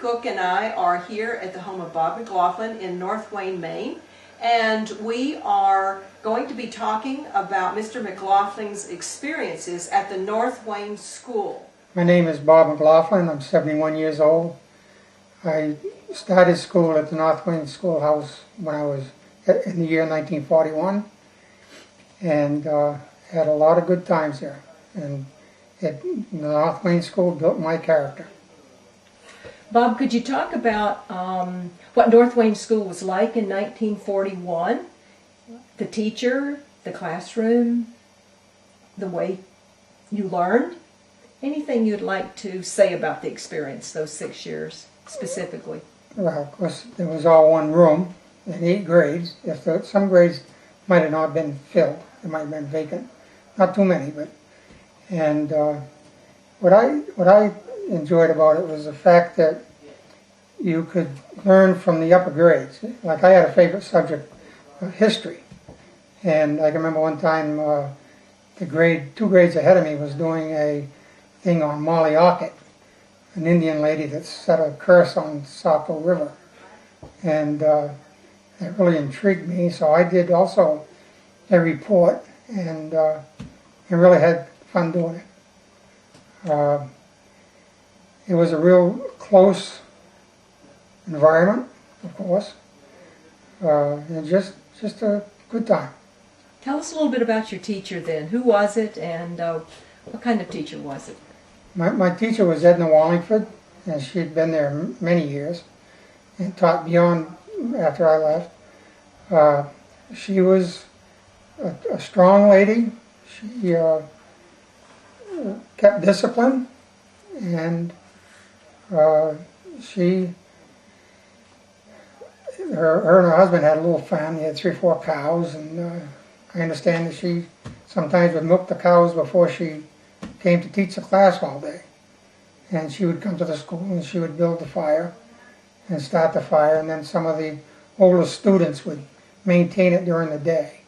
Cook and I are here at the home of Bob McLaughlin in North Wayne, Maine, and we are going to be talking about Mr. McLaughlin's experiences at the North Wayne School. My name is Bob McLaughlin. I'm 71 years old. I started school at the North Wayne Schoolhouse when I was in the year 1941, and had a lot of good times there. And the North Wayne School built my character. Bob, could you talk about what North Wayne School was like in 1941? The teacher, the classroom, the way you learned? Anything you'd like to say about the experience, those 6 years specifically? Well, of course, there was all one room and 8 grades. Some grades might have not been filled, they might have been vacant. Not too many, but and what I enjoyed about it was the fact that you could learn from the upper grades. Like I had a favorite subject, history, and I can remember one time the 2 grades ahead of me was doing a thing on Molly Ockett, an Indian lady that set a curse on Saco River, and it really intrigued me. So I did also a report, and really had fun doing it. It was a real close environment, of course, and just a good time. Tell us a little bit about your teacher then. Who was it, and what kind of teacher was it? My teacher was Edna Wallingford, and she'd been there many years and taught beyond after I left. She was a strong lady. She kept discipline, and her and her husband had a little farm. They had 3 or 4 cows, and I understand that she sometimes would milk the cows before she came to teach the class all day. And she would come to the school and she would build the fire and start the fire, and then some of the older students would maintain it during the day.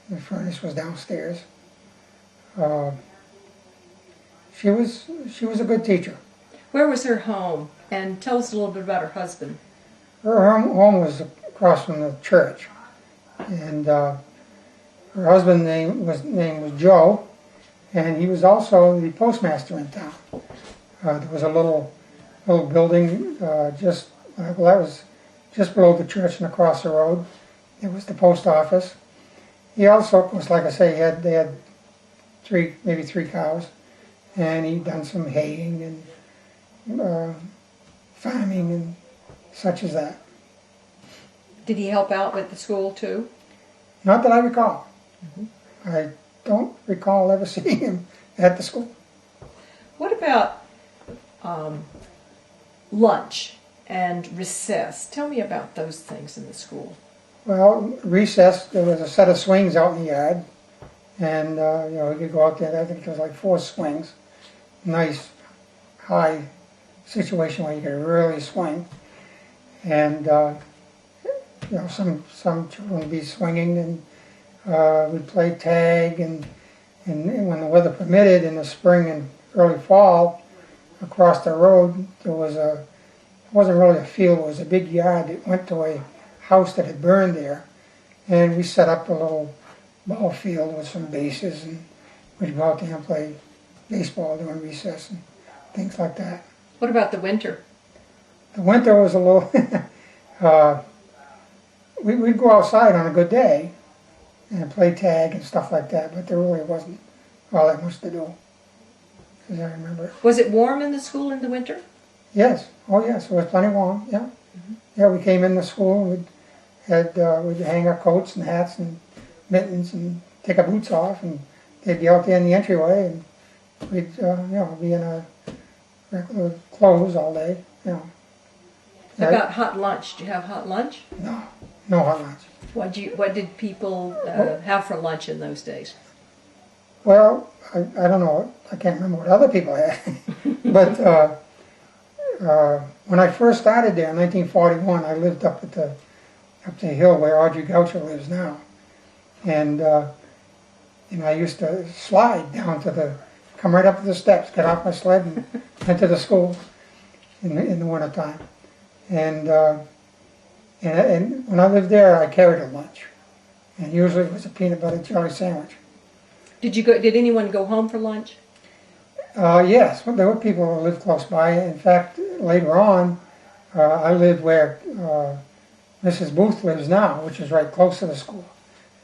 The furnace was downstairs. She was a good teacher. Where was her home? And tell us a little bit about her husband. Her home was across from the church, and her husband's name was Joe, and he was also the postmaster in town. There was a little building that was just below the church and across the road. It was the post office. He also, of course, like I say, they had maybe 3 cows, and he'd done some haying and farming and such as that. Did he help out with the school too? Not that I recall. Mm-hmm. I don't recall ever seeing him at the school. What about lunch and recess? Tell me about those things in the school. Well, recess, there was a set of swings out in the yard, and you could go out there. I think there was like 4 swings. Nice high situation where you could really swing, and some children would be swinging, and we'd play tag, and when the weather permitted in the spring and early fall, across the road there was it wasn't really a field, it was a big yard that went to a house that had burned there, and we set up a little ball field with some bases, and we'd go out there and play baseball during recess and things like that. What about the winter? The winter was a little we'd go outside on a good day and play tag and stuff like that, but there really wasn't all that much to do, as I remember. Was it warm in the school in the winter? Yes. Oh yes, it was plenty warm, yeah. Mm-hmm. Yeah, we came in the school and we'd hang our coats and hats and mittens and take our boots off, and they'd be out there in the entryway, and we'd be in our regular clothes all day, How about hot lunch? Did you have hot lunch? No hot lunch. What did people have for lunch in those days? Well, I don't know. I can't remember what other people had. But when I first started there in 1941, I lived up the hill where Audrey Goucher lives now, and I used to slide down come right up to the steps, get off my sled, and went to the school. in the wintertime. And when I lived there, I carried a lunch. And usually it was a peanut butter jelly sandwich. Did anyone go home for lunch? Yes, well, there were people who lived close by. In fact, later on, I lived where Mrs. Booth lives now, which is right close to the school.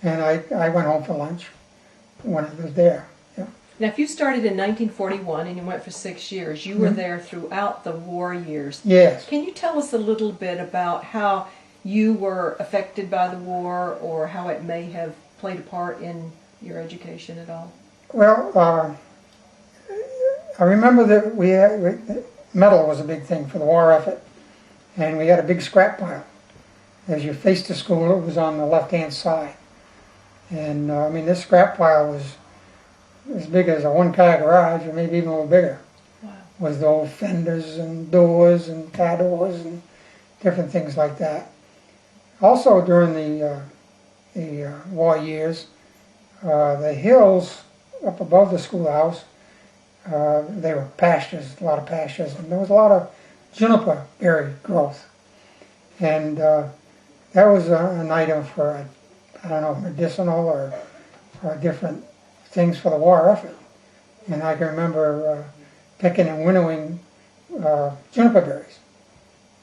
And I went home for lunch when I lived there. Yeah. Now, if you started in 1941 and you went for 6 years, you were there throughout the war years. Yes. Can you tell us a little bit about how you were affected by the war, or how it may have played a part in your education at all? Well, I remember that metal was a big thing for the war effort, and we had a big scrap pile. As you faced the school, it was on the left-hand side. And I mean, this scrap pile was as big as a one-car garage, or maybe even a little bigger. Wow. With the old fenders and doors and car doors and different things like that. Also, during the war years, the hills up above the schoolhouse, they were pastures, a lot of pastures, and there was a lot of juniper berry growth. And that was an item for, I don't know, medicinal or different things for the war effort. And I can remember picking and winnowing juniper berries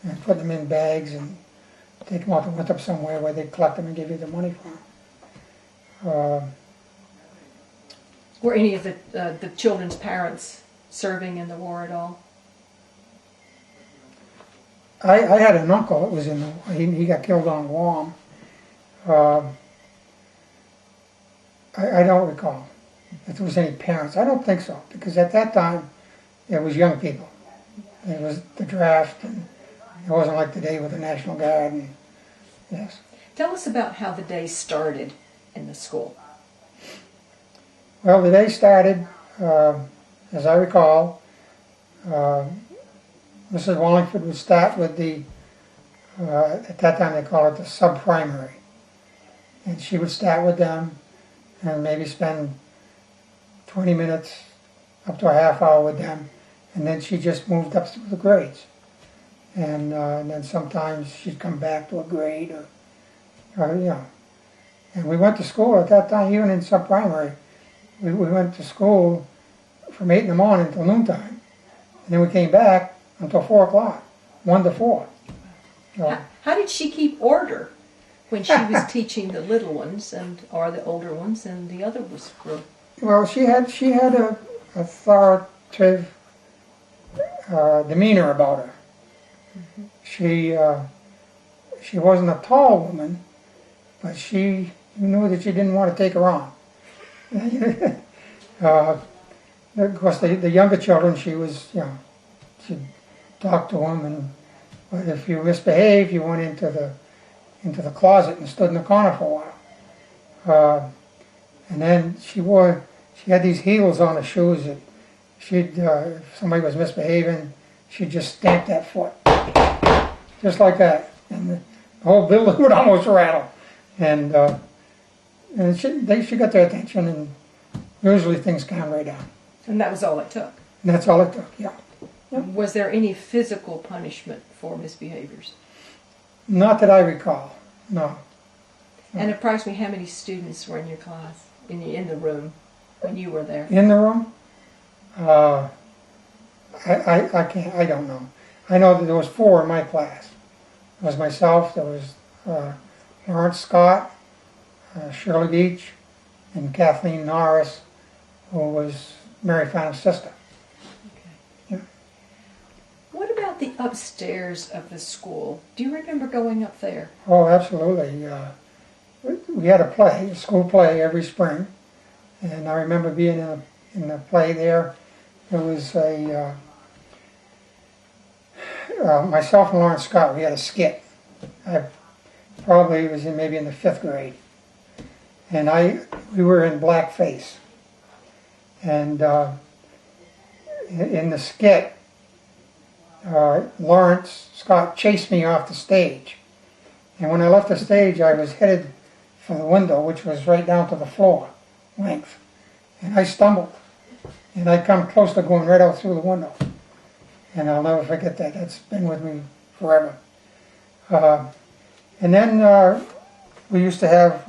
and putting them in bags and take them out to Winthrop somewhere where they'd collect them and give you the money for them. Were any of the children's parents serving in the war at all? I had an uncle that was in the war. He got killed on Guam. I don't recall if there was any parents. I don't think so, because at that time it was young people. It was the draft, and it wasn't like today with the National Guard. And yes. Tell us about how the day started in the school. Well, the day started, as I recall, Mrs. Wallingford would start with at that time they called it the sub-primary. And she would start with them and maybe spend 20 minutes up to a half hour with them. And then she just moved up through the grades. And then sometimes she'd come back to a grade or you know. And we went to school at that time, even in sub-primary. We went to school from 8 in the morning until noontime. And then we came back until 4 o'clock, 1 to 4. So, how did she keep order when she was teaching the little ones or the older ones and the other group? well, she had a authoritative demeanor about her. Mm-hmm. She wasn't a tall woman, but you knew that you didn't want to take her on. Of course, the younger children, she'd talk to them, but if you misbehaved, you went into the closet and stood in the corner for a while. And then she had these heels on her shoes that if somebody was misbehaving, she'd just stamp that foot, just like that, and the whole building would almost rattle. And she got their attention, and usually things calmed right down. And that was all it took? And that's all it took, yeah. Was there any physical punishment for misbehaviors? Not that I recall, no. And approximately how many students were in your class, in the room, when you were there? In the room? I don't know. I know that there was 4 in my class. There was myself, there was Lawrence Scott, Shirley Beach, and Kathleen Norris, who was Mary Farnham's sister. Okay. Yeah. What about the upstairs of the school? Do you remember going up there? Oh, absolutely. We had a school play every spring, and I remember being in the play there. It was myself and Lawrence Scott, we had a skit. I probably was maybe in the 5th grade. And we were in blackface. And in the skit, Lawrence Scott chased me off the stage. And when I left the stage, I was headed for the window, which was right down to the floor length. And I stumbled. And I come close to going right out through the window. and I'll never forget that. That's been with me forever. And then we used to have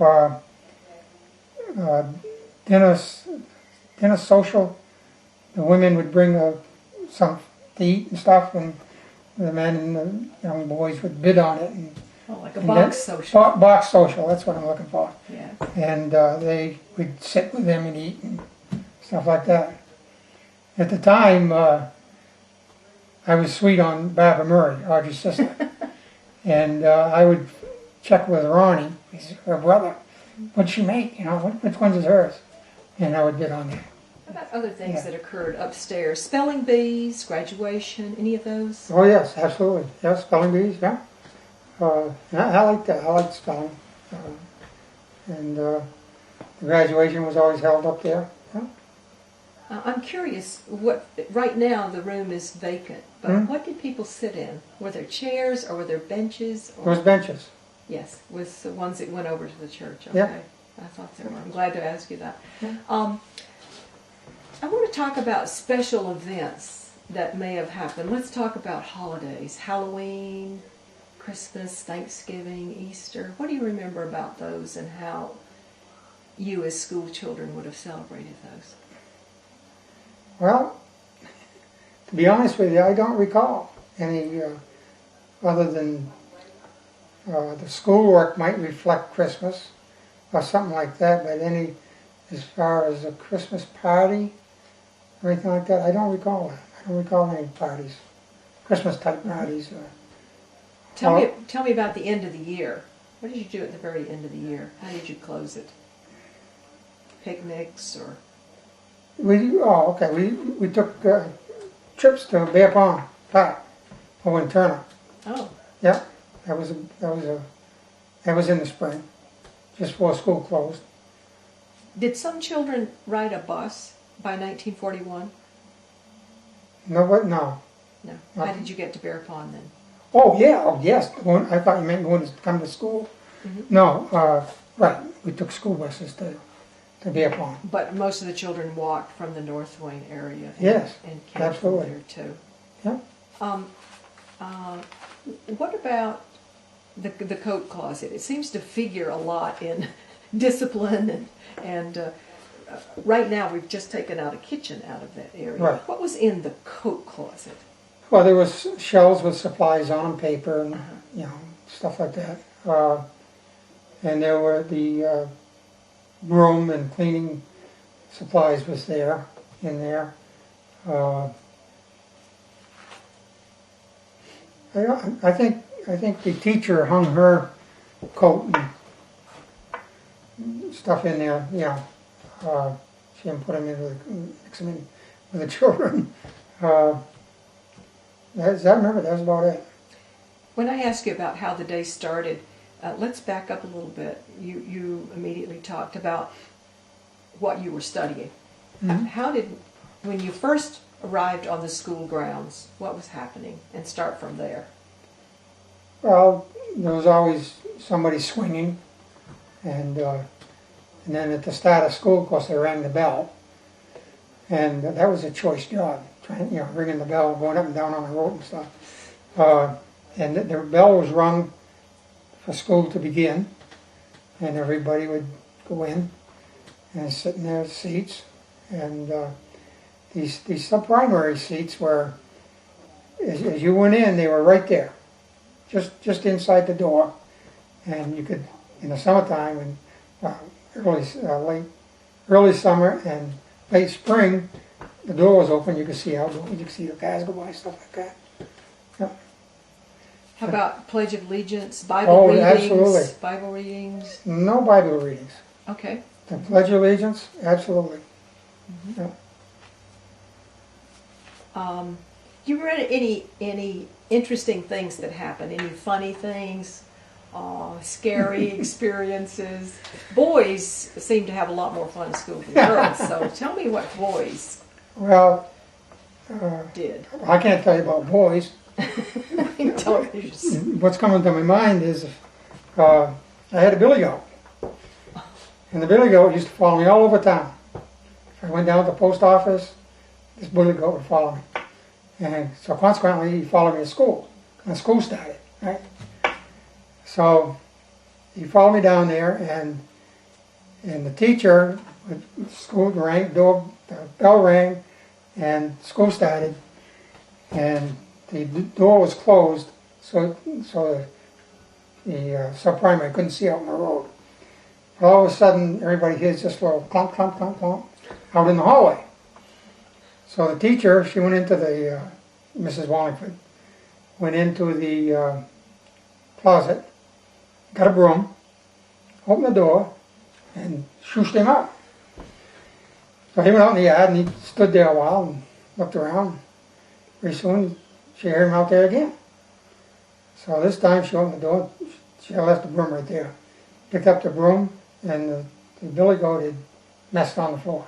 dinner social. The women would bring some to eat and stuff, and the men and the young boys would bid on it. And, Oh, like a box social. Box social, that's what I'm looking for. Yeah. And we'd sit with them and eat and stuff like that. At the time, I was sweet on Barbara Murray, Audrey's sister. And I would check with Ronnie, her brother, what'd she make, which one's is hers? And I would bid on that. How about other things that occurred upstairs? Spelling bees, graduation, any of those? Oh yes, absolutely. Yeah, spelling bees, yeah. I like that. I like spelling. And the graduation was always held up there. Yeah. I'm curious, right now the room is vacant, but what did people sit in? Were there chairs or were there benches? There was benches. Yes, with the ones that went over to the church. Okay. Yeah. I thought there were. I'm glad to ask you that. Yeah. I want to talk about special events that may have happened. Let's talk about holidays. Halloween, Christmas, Thanksgiving, Easter. What do you remember about those and how you as school children would have celebrated those? Well, to be honest with you, I don't recall any other than the schoolwork might reflect Christmas or something like that, but any, as far as a Christmas party or anything like that, I don't recall that. I don't recall any parties, Christmas type parties. Tell me about the end of the year. What did you do at the very end of the year? How did you close it? Picnics or? We took trips to Bear Pond Park over in Turner. Oh. Yeah, that was in the spring, just before school closed. Did some children ride a bus by 1941? No. No. How did you get to Bear Pond then? Oh yeah, oh yes. I thought you meant going to come to school. No, right. We took school buses to Bear Pond. But most of the children walked from the North Wayne area. Yes, and came absolutely. from there too. Yeah. What about the coat closet? It seems to figure a lot in discipline and right now we've just taken out a kitchen out of that area. Right. What was in the coat closet? Well, there was shelves with supplies on them, paper and stuff like that. And there were the broom and cleaning supplies was there in there. I think the teacher hung her coat and stuff in there. She didn't put them mix them in with the children. As I remember, that was about it. When I asked you about how the day started, let's back up a little bit. You immediately talked about what you were studying. When you first arrived on the school grounds, what was happening? And start from there. Well, there was always somebody swinging, and then at the start of school, of course, they rang the bell, and that was a choice job, ringing the bell, going up and down on the road and stuff. And the bell was rung for school to begin, and everybody would go in and sit in their seats. And these sub-primary seats were, as you went in, they were right there, just inside the door. And you could, in the summertime and early summer and late spring, the door was open. You could see outdoors. You could see the cars go by, stuff like that. Yeah. How about Pledge of Allegiance, Bible readings? Absolutely. Bible readings? No Bible readings. Okay. The Pledge of Allegiance, absolutely. Yeah. You read any interesting things that happened? Any funny things? Scary experiences? Boys seem to have a lot more fun in school than girls, so tell me what boys did. I can't tell you about boys. What's coming to my mind is I had a billy goat. And the billy goat used to follow me all over town. If I went down to the post office, this billy goat would follow me. And so consequently, he followed me to school. When school started, right? So he followed me down there, and the teacher, school rang, the bell rang, and school started, and the door was closed, so the sub-primary couldn't see out on the road. But all of a sudden, everybody hears this little clomp, clomp, clomp, clomp out in the hallway. So the teacher, she went into the, Mrs. Wallingford, went into the closet, got a broom, opened the door, and shooshed him out. So he went out in the yard and he stood there a while and looked around. Pretty soon she heard him out there again. So this time she opened the door, she had left the broom right there. Picked up the broom and the billy goat had messed on the floor.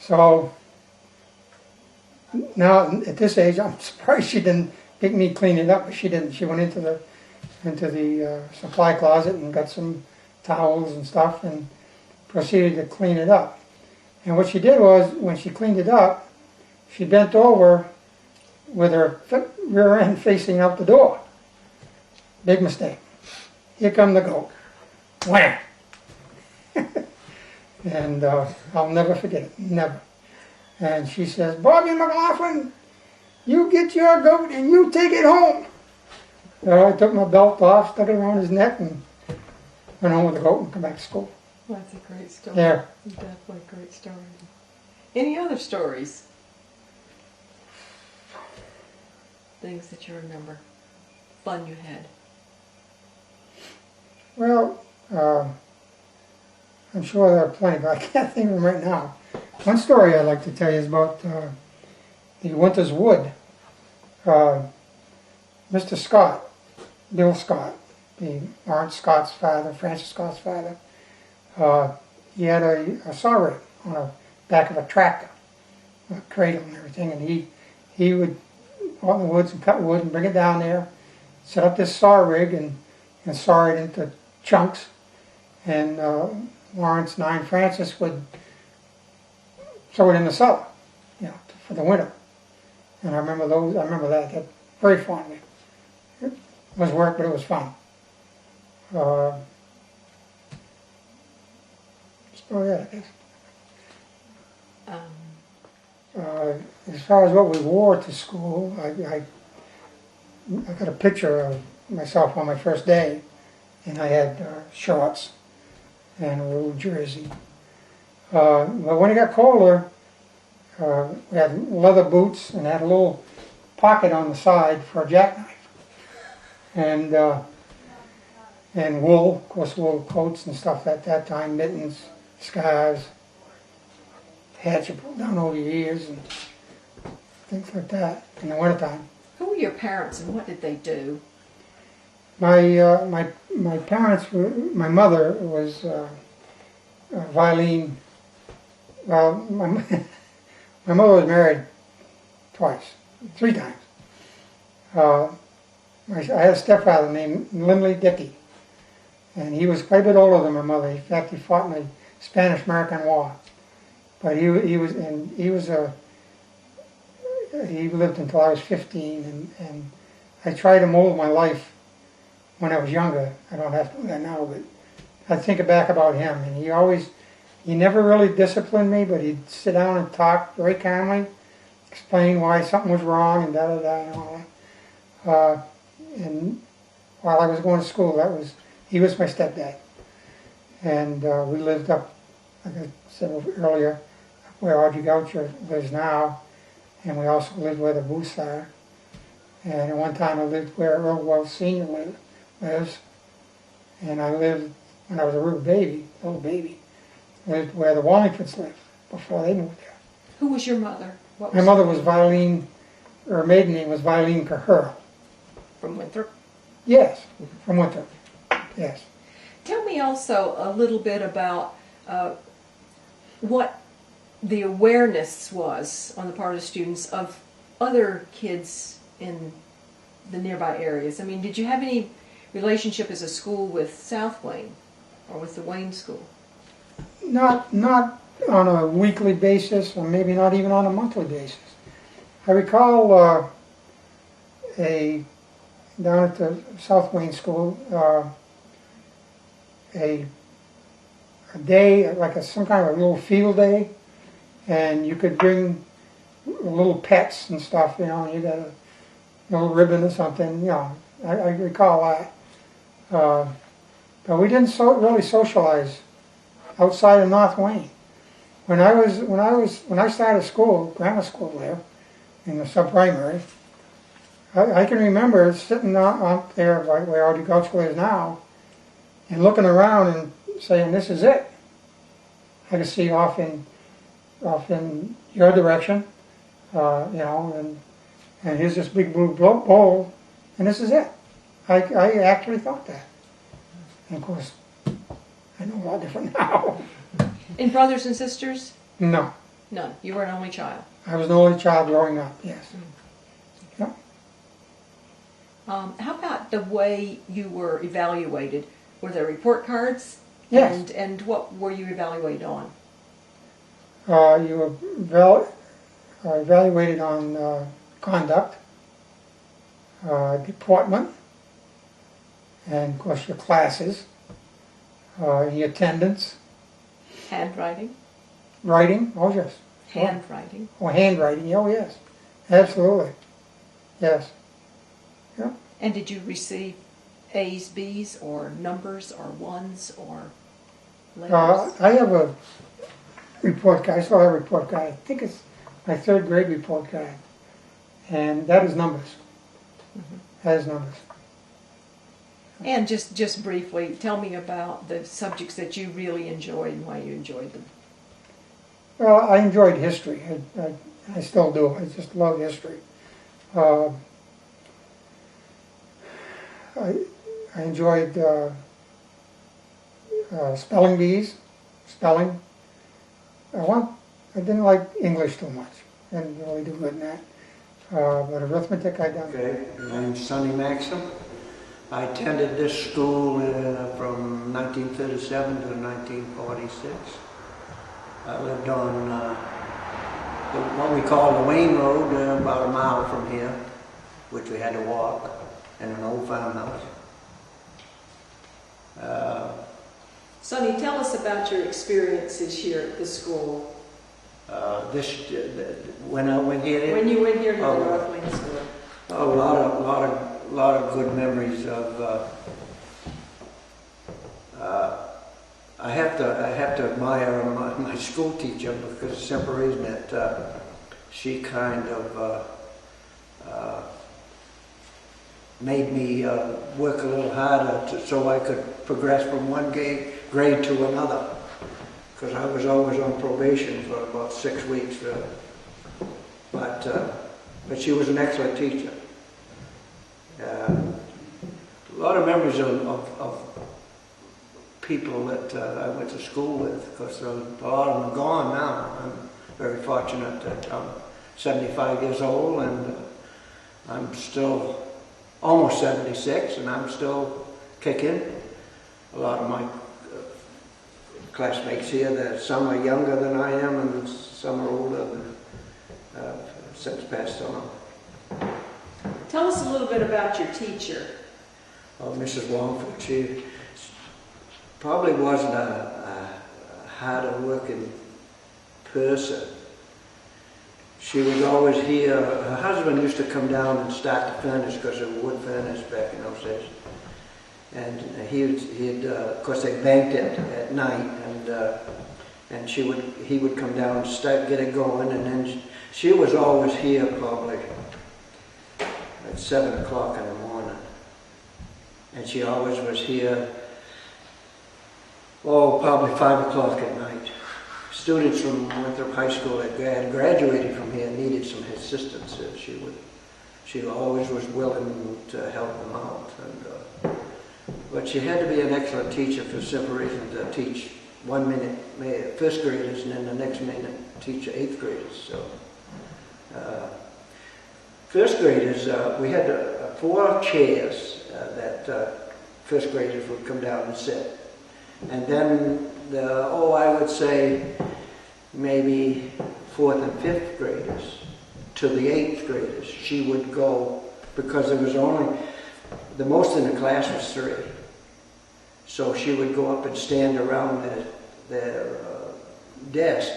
So now at this age, I'm surprised she didn't make me clean it up, but she didn't. She went into the supply closet and got some towels and stuff and proceeded to clean it up. And what she did was, when she cleaned it up, she bent over with her rear end facing out the door. Big mistake. Here come the goat. Wham! And I'll never forget it, never. And she says, Bobby McLaughlin, you get your goat and you take it home. So I took my belt off, stuck it around his neck, and went home with the goat and come back to school. Well, that's a great story. Yeah. Definitely a great story. Any other stories? Things that you remember? Fun you had? Well, I'm sure there are plenty, but I can't think of them right now. One story I'd like to tell you is about the Winter's Wood. Mr. Scott, Bill Scott, the Lawrence Scott's father, Francis Scott's father, he had a saw rig on the back of a tractor, a cradle and everything, and he would go out in the woods and cut wood and bring it down there, set up this saw rig and saw it into chunks, and Lawrence and Francis would throw it in the cellar, for the winter. And I remember that very fondly. It was work, but it was fun. So yeah, I guess. As far as what we wore to school, I got a picture of myself on my first day, and I had shorts and a little jersey. But when it got colder, we had leather boots and had a little pocket on the side for a jackknife, and wool, of course, wool coats and stuff at that time, mittens, scarves, hats you pull down over your ears and things like that in the wintertime. Who were your parents and what did they do? My parents were, my mother was a violin. Well, my mother was married three times. I had a stepfather named Lindley Dickey, and he was quite a bit older than my mother. In fact, he fought in the Spanish-American War. But he lived until I was 15, and I tried to mold my life when I was younger. I don't have to do that now, but I think back about him, and he never really disciplined me, but he'd sit down and talk very calmly, explain why something was wrong and da-da-da and all that. And while I was going to school, he was my stepdad. And we lived up, like I said earlier, where Audrey Goucher lives now, and we also lived where the Booths are. And at one time I lived where Earl Wells Sr. lives, and I lived, when I was a little baby, lived where the Wallingfords lived before they moved there. Who was your mother? My mother was her maiden name was Violene Caherl. From Winthrop? Yes, from Winthrop, yes. Tell me also a little bit about what the awareness was on the part of the students of other kids in the nearby areas. I mean, did you have any relationship as a school with South Wayne or with the Wayne School? Not on a weekly basis, or maybe not even on a monthly basis. I recall down at the South Wayne School, a day, like some kind of a little field day, and you could bring little pets and stuff, you know, you got a little ribbon or something, you know. I recall that. But we didn't really socialize outside of North Wayne. When I started school, grammar school there, in the sub-primary, I can remember sitting out there right where Audi Gulch School is now, and looking around and saying, "This is it." I could see off in your direction, you know, and here's this big blue bowl, and this is it. I actually thought that. And of course, I know a lot different now. And brothers and sisters? No. None. You were an only child. I was the only child growing up, yes. Yeah. How about the way you were evaluated? Were there report cards? Yes. And what were you evaluated on? You were evaluated on conduct, deportment, and of course your classes, your attendance. Handwriting? Writing, oh yes. Handwriting? Oh, handwriting, oh yes. Absolutely. Yes. Yeah. And did you receive A's, B's, or numbers, or ones, or letters? I have a report card, I still have a report card. I think it's my 3rd grade report card. And that is numbers. Mm-hmm. That is numbers. And just briefly, tell me about the subjects that you really enjoyed and why you enjoyed them. Well, I enjoyed history. I still do. I just love history. I enjoyed spelling bees, spelling. I didn't like English too much. I didn't really do good in that. But arithmetic I done. Okay, my name's Sonny Maxim. I attended this school from 1937 to 1946. I lived on what we call the Wayne Road, about a mile from here, which we had to walk, in an old farmhouse. Sonny, tell us about your experiences here at the school. When I went here. When you went here to the North Wayne School. A lot of good memories of. I have to admire my school teacher because the simple reason that she kind of made me work a little harder so I could progress from one grade to another. Because I was always on probation for about 6 weeks. But she was an excellent teacher. A lot of memories of people that I went to school with, because a lot of them are gone now. I'm very fortunate that I'm 75 years old and I'm still almost 76 and I'm still kicking. A lot of my classmates here, that some are younger than I am and some are older than since passed on. Tell us a little bit about your teacher. Mrs. Wallingford, she probably wasn't a harder working person. She was always here. Her husband used to come down and start the furnace, because it was a wood furnace back in those days. And he'd of course they banked it at night, and he would come down and get it going, and then she was always here probably at 7 o'clock in the morning. And she always was here, probably 5 o'clock at night. Students from Winthrop High School that had graduated from here needed some assistance. She always was willing to help them out. But she had to be an excellent teacher for the simple reason to teach 1 minute first graders and then the next minute teach 8th graders. So first graders, we had 4 chairs that first graders would come down and sit. And then I would say maybe 4th and 5th graders, to the 8th graders. She would go, because there was only, the most in the class was 3. So she would go up and stand around their desk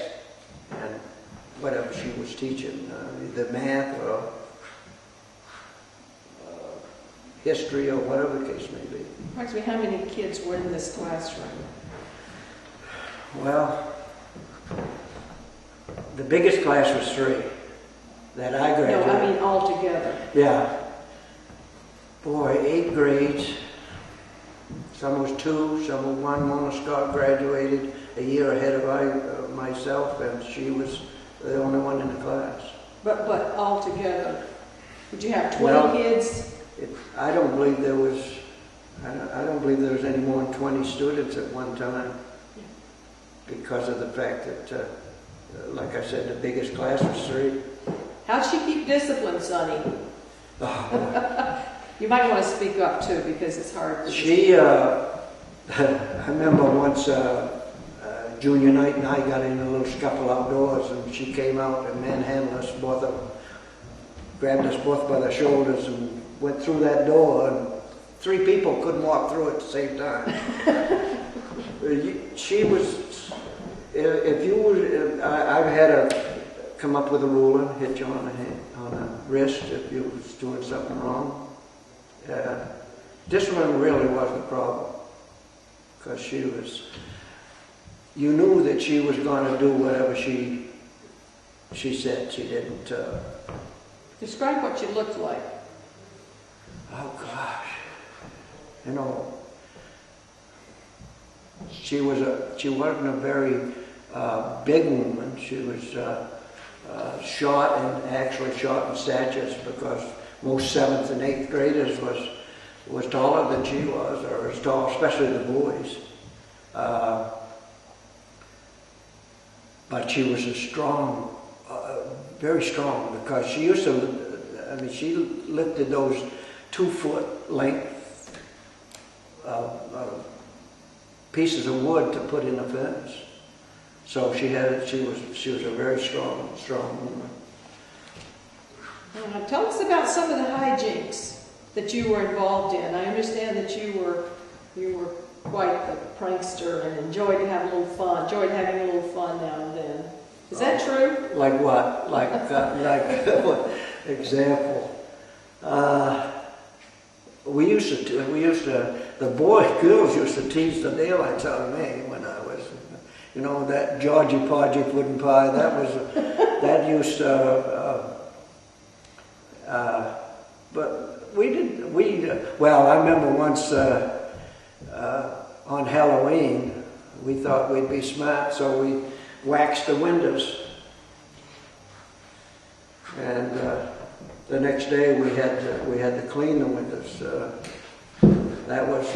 and whatever she was teaching, either math or history or whatever the case may be. Actually, how many kids were in this classroom? Well, the biggest class was 3 that I graduated. No, I mean altogether. Yeah. Boy, 8 grades. Some was 2, some was 1. Mona Scott graduated a year ahead of myself, and she was the only one in the class. But altogether, would you have 20 kids? I don't believe there was. I don't believe there was any more than 20 students at one time, because of the fact that, like I said, the biggest class was 3. How'd she keep discipline, Sonny? Oh. You might want to speak up too, because it's hard. I remember once junior night and I got in a little scuffle outdoors, and she came out and manhandled us both of them, grabbed us both by the shoulders and went through that door, and 3 people couldn't walk through at the same time. She was, if you were, I've had her come up with a ruler, hit you on the wrist if you was doing something wrong. Discipline really wasn't a problem, because she was, you knew that she was going to do whatever she said. She didn't. Describe what you looked like. Oh gosh, you know, she wasn't a very big woman. She was short, and actually short in stature, because most 7th and 8th graders was taller than she was, or as tall, especially the boys. But she was a strong, very strong, because she used to, I mean, she lifted those 2-foot length pieces of wood to put in the fence. So she was a very strong woman. Tell us about some of the hijinks that you were involved in. I understand that you were quite the prankster and enjoyed having a little fun now and then. Is that true? Like what? Like what example? Girls used to tease the daylights out of me when I was, you know, that Georgie Podgy pudding pie. That used to. But well, I remember once on Halloween, we thought we'd be smart, so we waxed the windows. And the next day we had to clean the windows. That was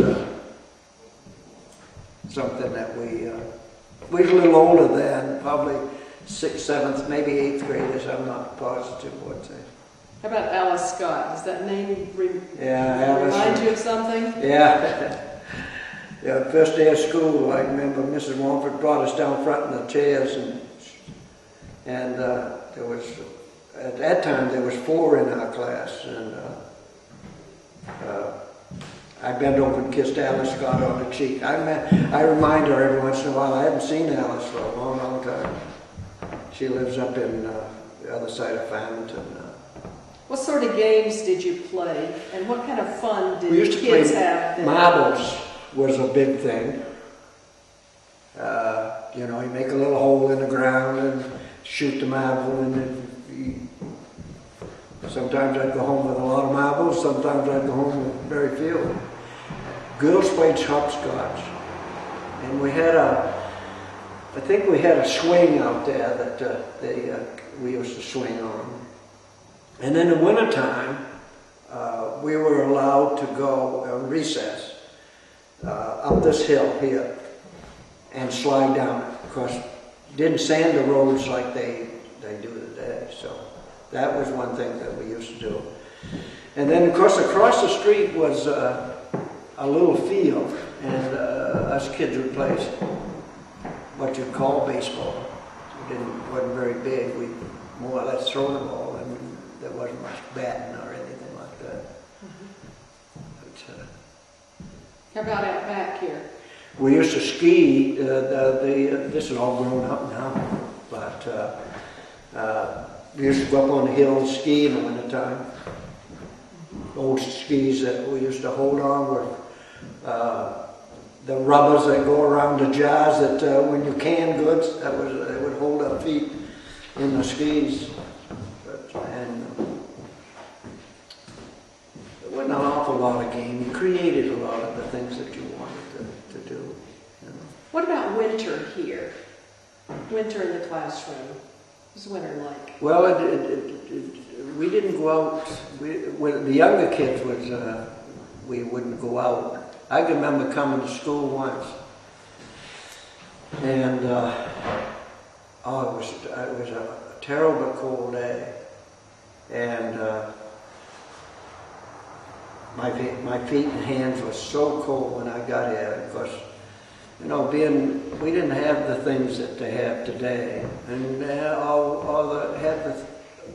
something that we were a little older then, probably 6th, 7th, maybe 8th graders. I'm not positive what they. How about Alice Scott? Does that name Alice, remind you of something? Yeah. Yeah, first day of school, I remember Mrs. Wamford brought us down front in the chairs, and there was, at that time, there was 4 in our class, and I bent over and kissed Alice Scott on the cheek. I remind her every once in a while. I haven't seen Alice for a long, long time. She lives up in the other side of Farmington. What sort of games did you play, and what kind of fun did We used to kids play have? Marbles was a big thing. You know, you make a little hole in the ground and shoot the marble, and sometimes I'd go home with a lot of marbles, sometimes I'd go home with very few. Girls played hopscotch, and I think we had a swing out there that we used to swing on. And in the wintertime, we were allowed to go on recess up this hill here and slide down it. Of course, didn't sand the roads like they do today. So that was one thing that we used to do. And then, of course, across the street was a little field, and us kids would play what you'd call baseball. It wasn't very big. We more or less throw the ball, and wasn't much batting or anything like that. But, How about out back here? we used to ski. This is all grown up now, but we used to go up on the hill and ski in the wintertime. Old skis that we used to hold on with. The rubbers that go around the jars that when you can goods, they would hold our feet in the skis. And there wasn't an awful lot of game. You created a lot of the things that you wanted to do. You know. What about winter here? Winter in the classroom. What's winter like? Well, we didn't go out. When the younger kids we wouldn't go out. I can remember coming to school once, and it was a terrible cold day, and my feet and hands were so cold when I got here because, you know, we didn't have the things that they have today, and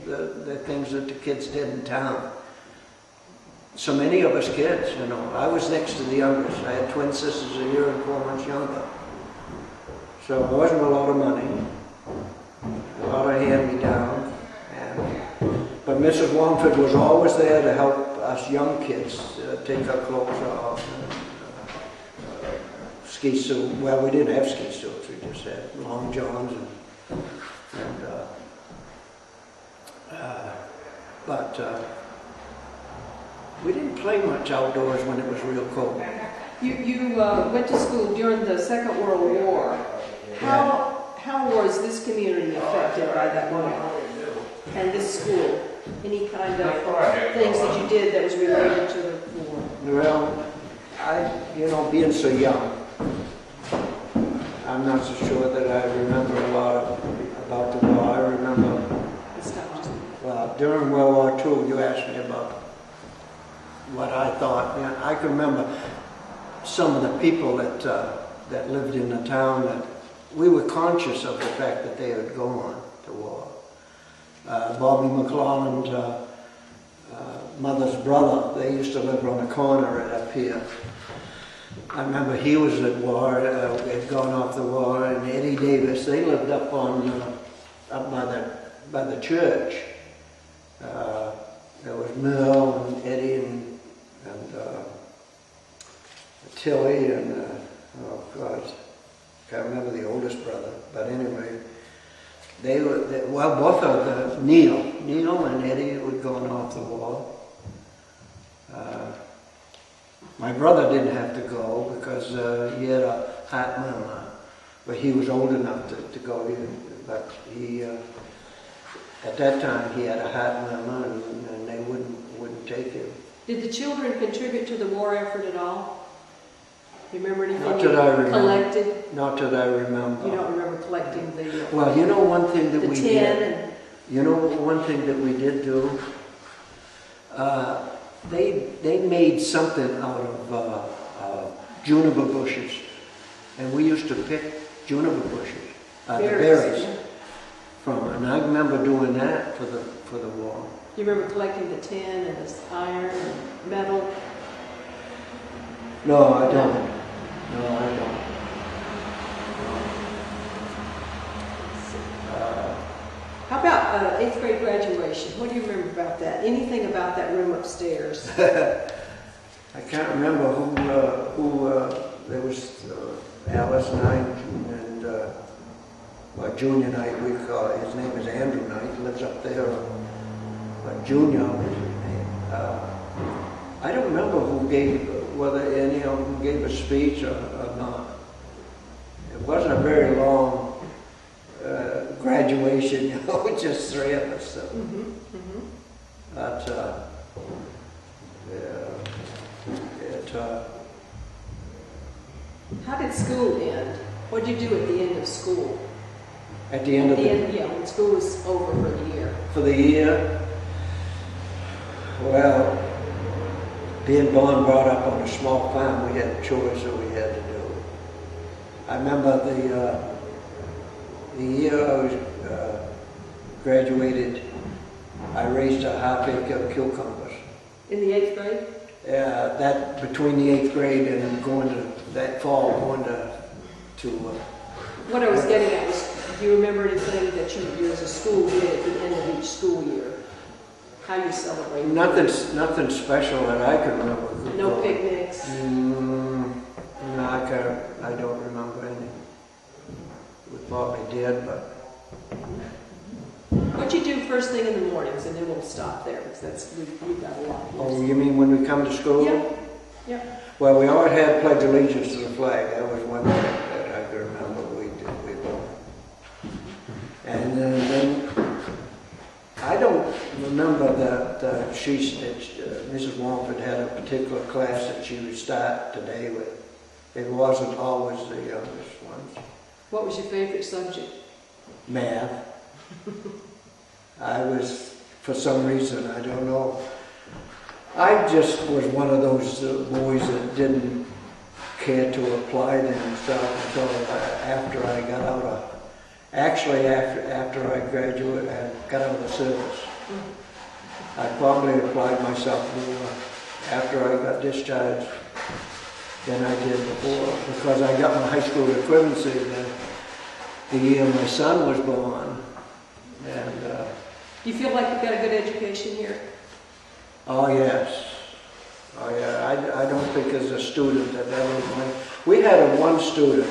the things that the kids did in town. So many of us kids, you know. I was next to the youngest. I had twin sisters a year and 4 months younger. So there wasn't a lot of money, a lot of hand-me-downs. But Mrs. Wallingford was always there to help us young kids take our clothes off. Ski suit. Well, we didn't have ski suits. We just had long johns we didn't play much outdoors when it was real cold. You went to school during the Second World War. How was this community affected by that war? And this school? Any kind of things that you did that was related to the war? Well, being so young, I'm not so sure that I remember a lot about the war. I remember, during World War II, you asked me about what I thought. Yeah, I can remember some of the people that lived in the town that we were conscious of the fact that they had gone to war. Bobby McClellan's mother's brother, they used to live on a corner right up here. I remember he was at war, had gone off the war, and Eddie Davis, they lived up by the church. There was Merle and Eddie and Tilly and can't remember the oldest brother, but anyway, both of Neil and Eddie had gone off the war. My brother didn't have to go because he had a heart murmur, but he was old enough to go in. But he, at that time, he had a heart murmur, and they wouldn't take him. Did the children contribute to the war effort at all? You remember anything collected? Not that I remember. You don't remember collecting the... Well, you know one thing that we did? And... You know one thing that we did do? They made something out of juniper bushes, and we used to pick juniper bushes, the berries from it. And I remember doing that for the war. You remember collecting the tin and the iron and metal? No, I don't. No, I don't. How about 8th grade graduation? What do you remember about that? Anything about that room upstairs? I can't remember who there was Alice Knight and Junior Knight, we call it. His name is Andrew Knight, lives up there. Junior was his name. I don't remember whether any of them gave a speech or not. It wasn't a very long graduation, you know, with just 3 of us. So. But how did school end? What did you do at the end of school? At the end of yeah, when school was over for the year. For the year? Well, being born and brought up on a small farm, we had chores that we had to do. I remember the year I was graduated I raised a half-acre of cucumbers. In the 8th grade? That between the 8th grade and going to that fall, going to What I was getting at was, do you remember anything that you as a school did at the end of each school year? How you celebrated? nothing special that I can remember. No picnics? No, I don't remember any. We probably did, but What you do first thing in the mornings, and then we'll stop there, because we've got a lot here. oh, you mean when we come to school? Yeah. Well, we always had pledge allegiance to the flag. That was one thing that I could remember we did. And then I don't remember that Mrs. Wallford had a particular class that she would start today with. It wasn't always the youngest ones. What was your favorite subject? Math. I was, for some reason, I don't know. I just was one of those boys that didn't care to apply themselves until after I got out of, actually after I graduated and got out of the service. I probably applied myself more after I got discharged than I did before, because I got my high school equivalency the year my son was born. And Do you feel like you've got a good education here? oh yes, oh yeah. I don't think as a student that went. We had one student,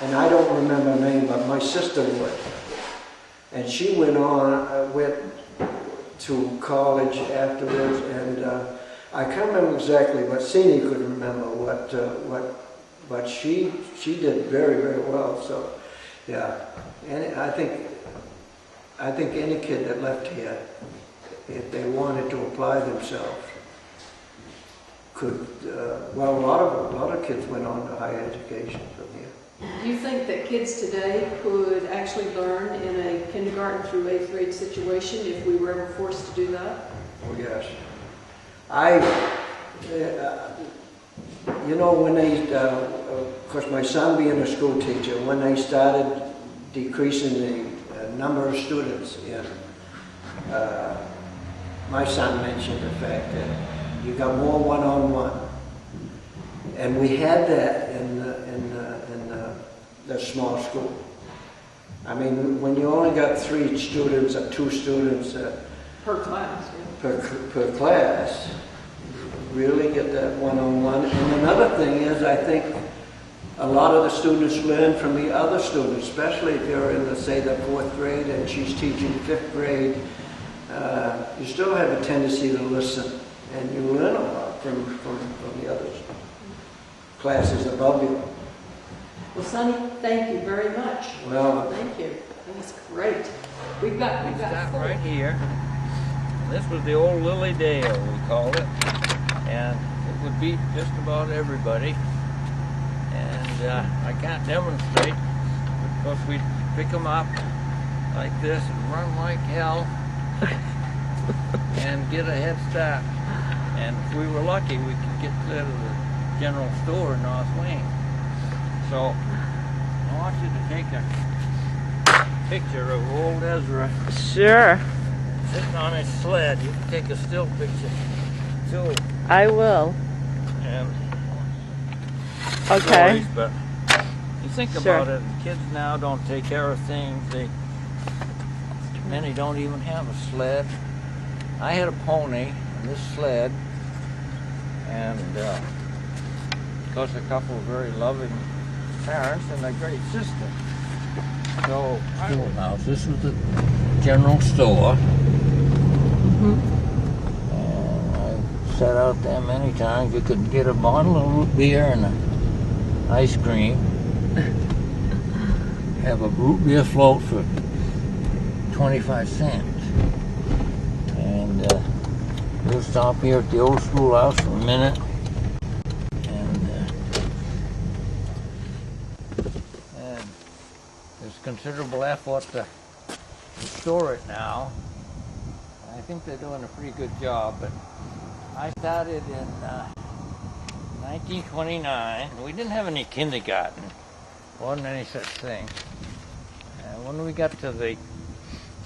and I don't remember her name, but my sister would, and she went to college afterwards, and I can't remember exactly, but Sini could remember but she did very, very well. So yeah, and I think any kid that left here, if they wanted to apply themselves, could. Well, a lot of kids went on to higher education from here. Do you think that kids today could actually learn in a kindergarten through 8th grade situation if we were ever forced to do that? Oh yes, when they, of course, my son being a school teacher, when they started decreasing the number of students in, my son mentioned the fact that you got more one-on-one, and we had that in the small school. I mean, when you only got 3 students or 2 students Per class, yeah. per class, really get that one-on-one. And another thing is, I think a lot of the students learn from the other students, especially if you're in, say, the 4th grade and she's teaching 5th grade. You still have a tendency to listen, and you learn a lot from the other classes above you. Well, Sonny, thank you very much. Well, Thank you. That was great. We've got Stop 4. right here. This was the old Lily Dale, we called it, and it would beat just about everybody. And I can't demonstrate because we'd pick them up like this and run like hell and get a head start. And if we were lucky, we could get to the general store in North Wing. So I want you to take a picture of old Ezra. Sure, Sitting on his sled. You can take a still picture too. I will. And Okay. stories, but you think Sure. about it, kids now don't take care of things. Many don't even have a sled. I had a pony and this sled, and of course a couple of very loving parents and a great sister. So, Schoolhouse, this was the general store. I sat out there many times. You could get a bottle of root beer and ice cream. Have a root beer float for 25 cents. And we'll stop here at the old schoolhouse for a minute. And there's considerable effort to restore it now. I think they're doing a pretty good job, but I started in 1929. We didn't have any kindergarten. Wasn't any such thing. And when we got to the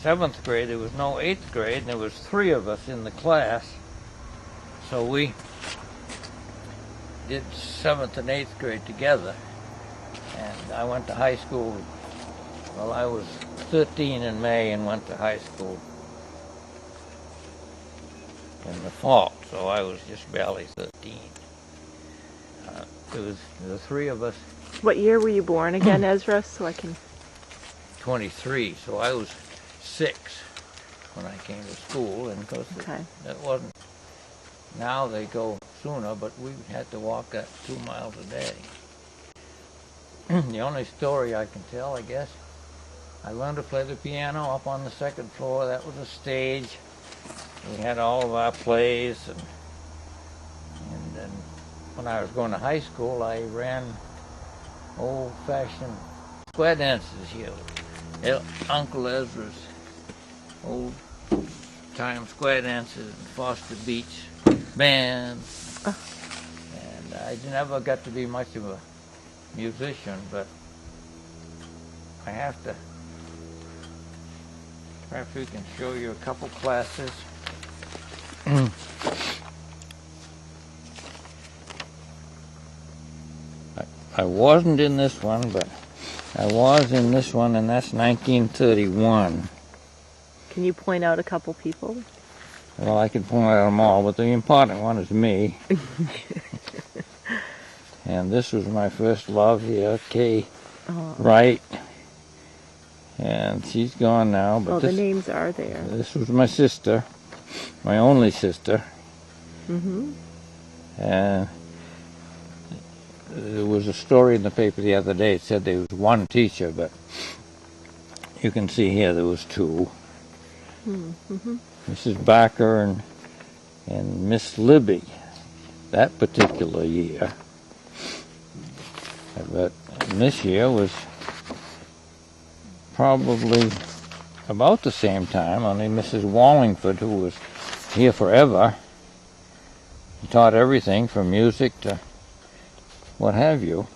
7th grade, there was no 8th grade, and there was 3 of us in the class. So we did 7th and 8th grade together. And I went to high school, well, I was 13 in May and went to high school in the fall, so I was just barely 13. It was the 3 of us. What year were you born again, Ezra? So I can. 23, so I was 6 when I came to school, and of course that wasn't. Now they go sooner, but we had to walk that 2 miles a day. The only story I can tell, I guess, I learned to play the piano up on the 2nd floor. That was a stage. We had all of our plays, and then when I was going to high school, I ran old-fashioned square dances here. Uncle Ezra's old-time square dances in Foster Beach bands. And I never got to be much of a musician, but I have to. Perhaps we can show you a couple classes. I wasn't in this one, but I was in this one, and that's 1931. Can you point out a couple people? Well, I can point out them all, but the important one is me. And this was my first love here, Kay Wright. And she's gone now. But the names are there. This was my sister, my only sister. Mm-hmm. And there was a story in the paper the other day. It said there was one teacher, but you can see here there was 2. Mm-hmm. Mrs. Barker and Miss Libby, that particular year. But this year was probably about the same time, only Mrs. Wallingford, who was here forever, taught everything from music to what have you.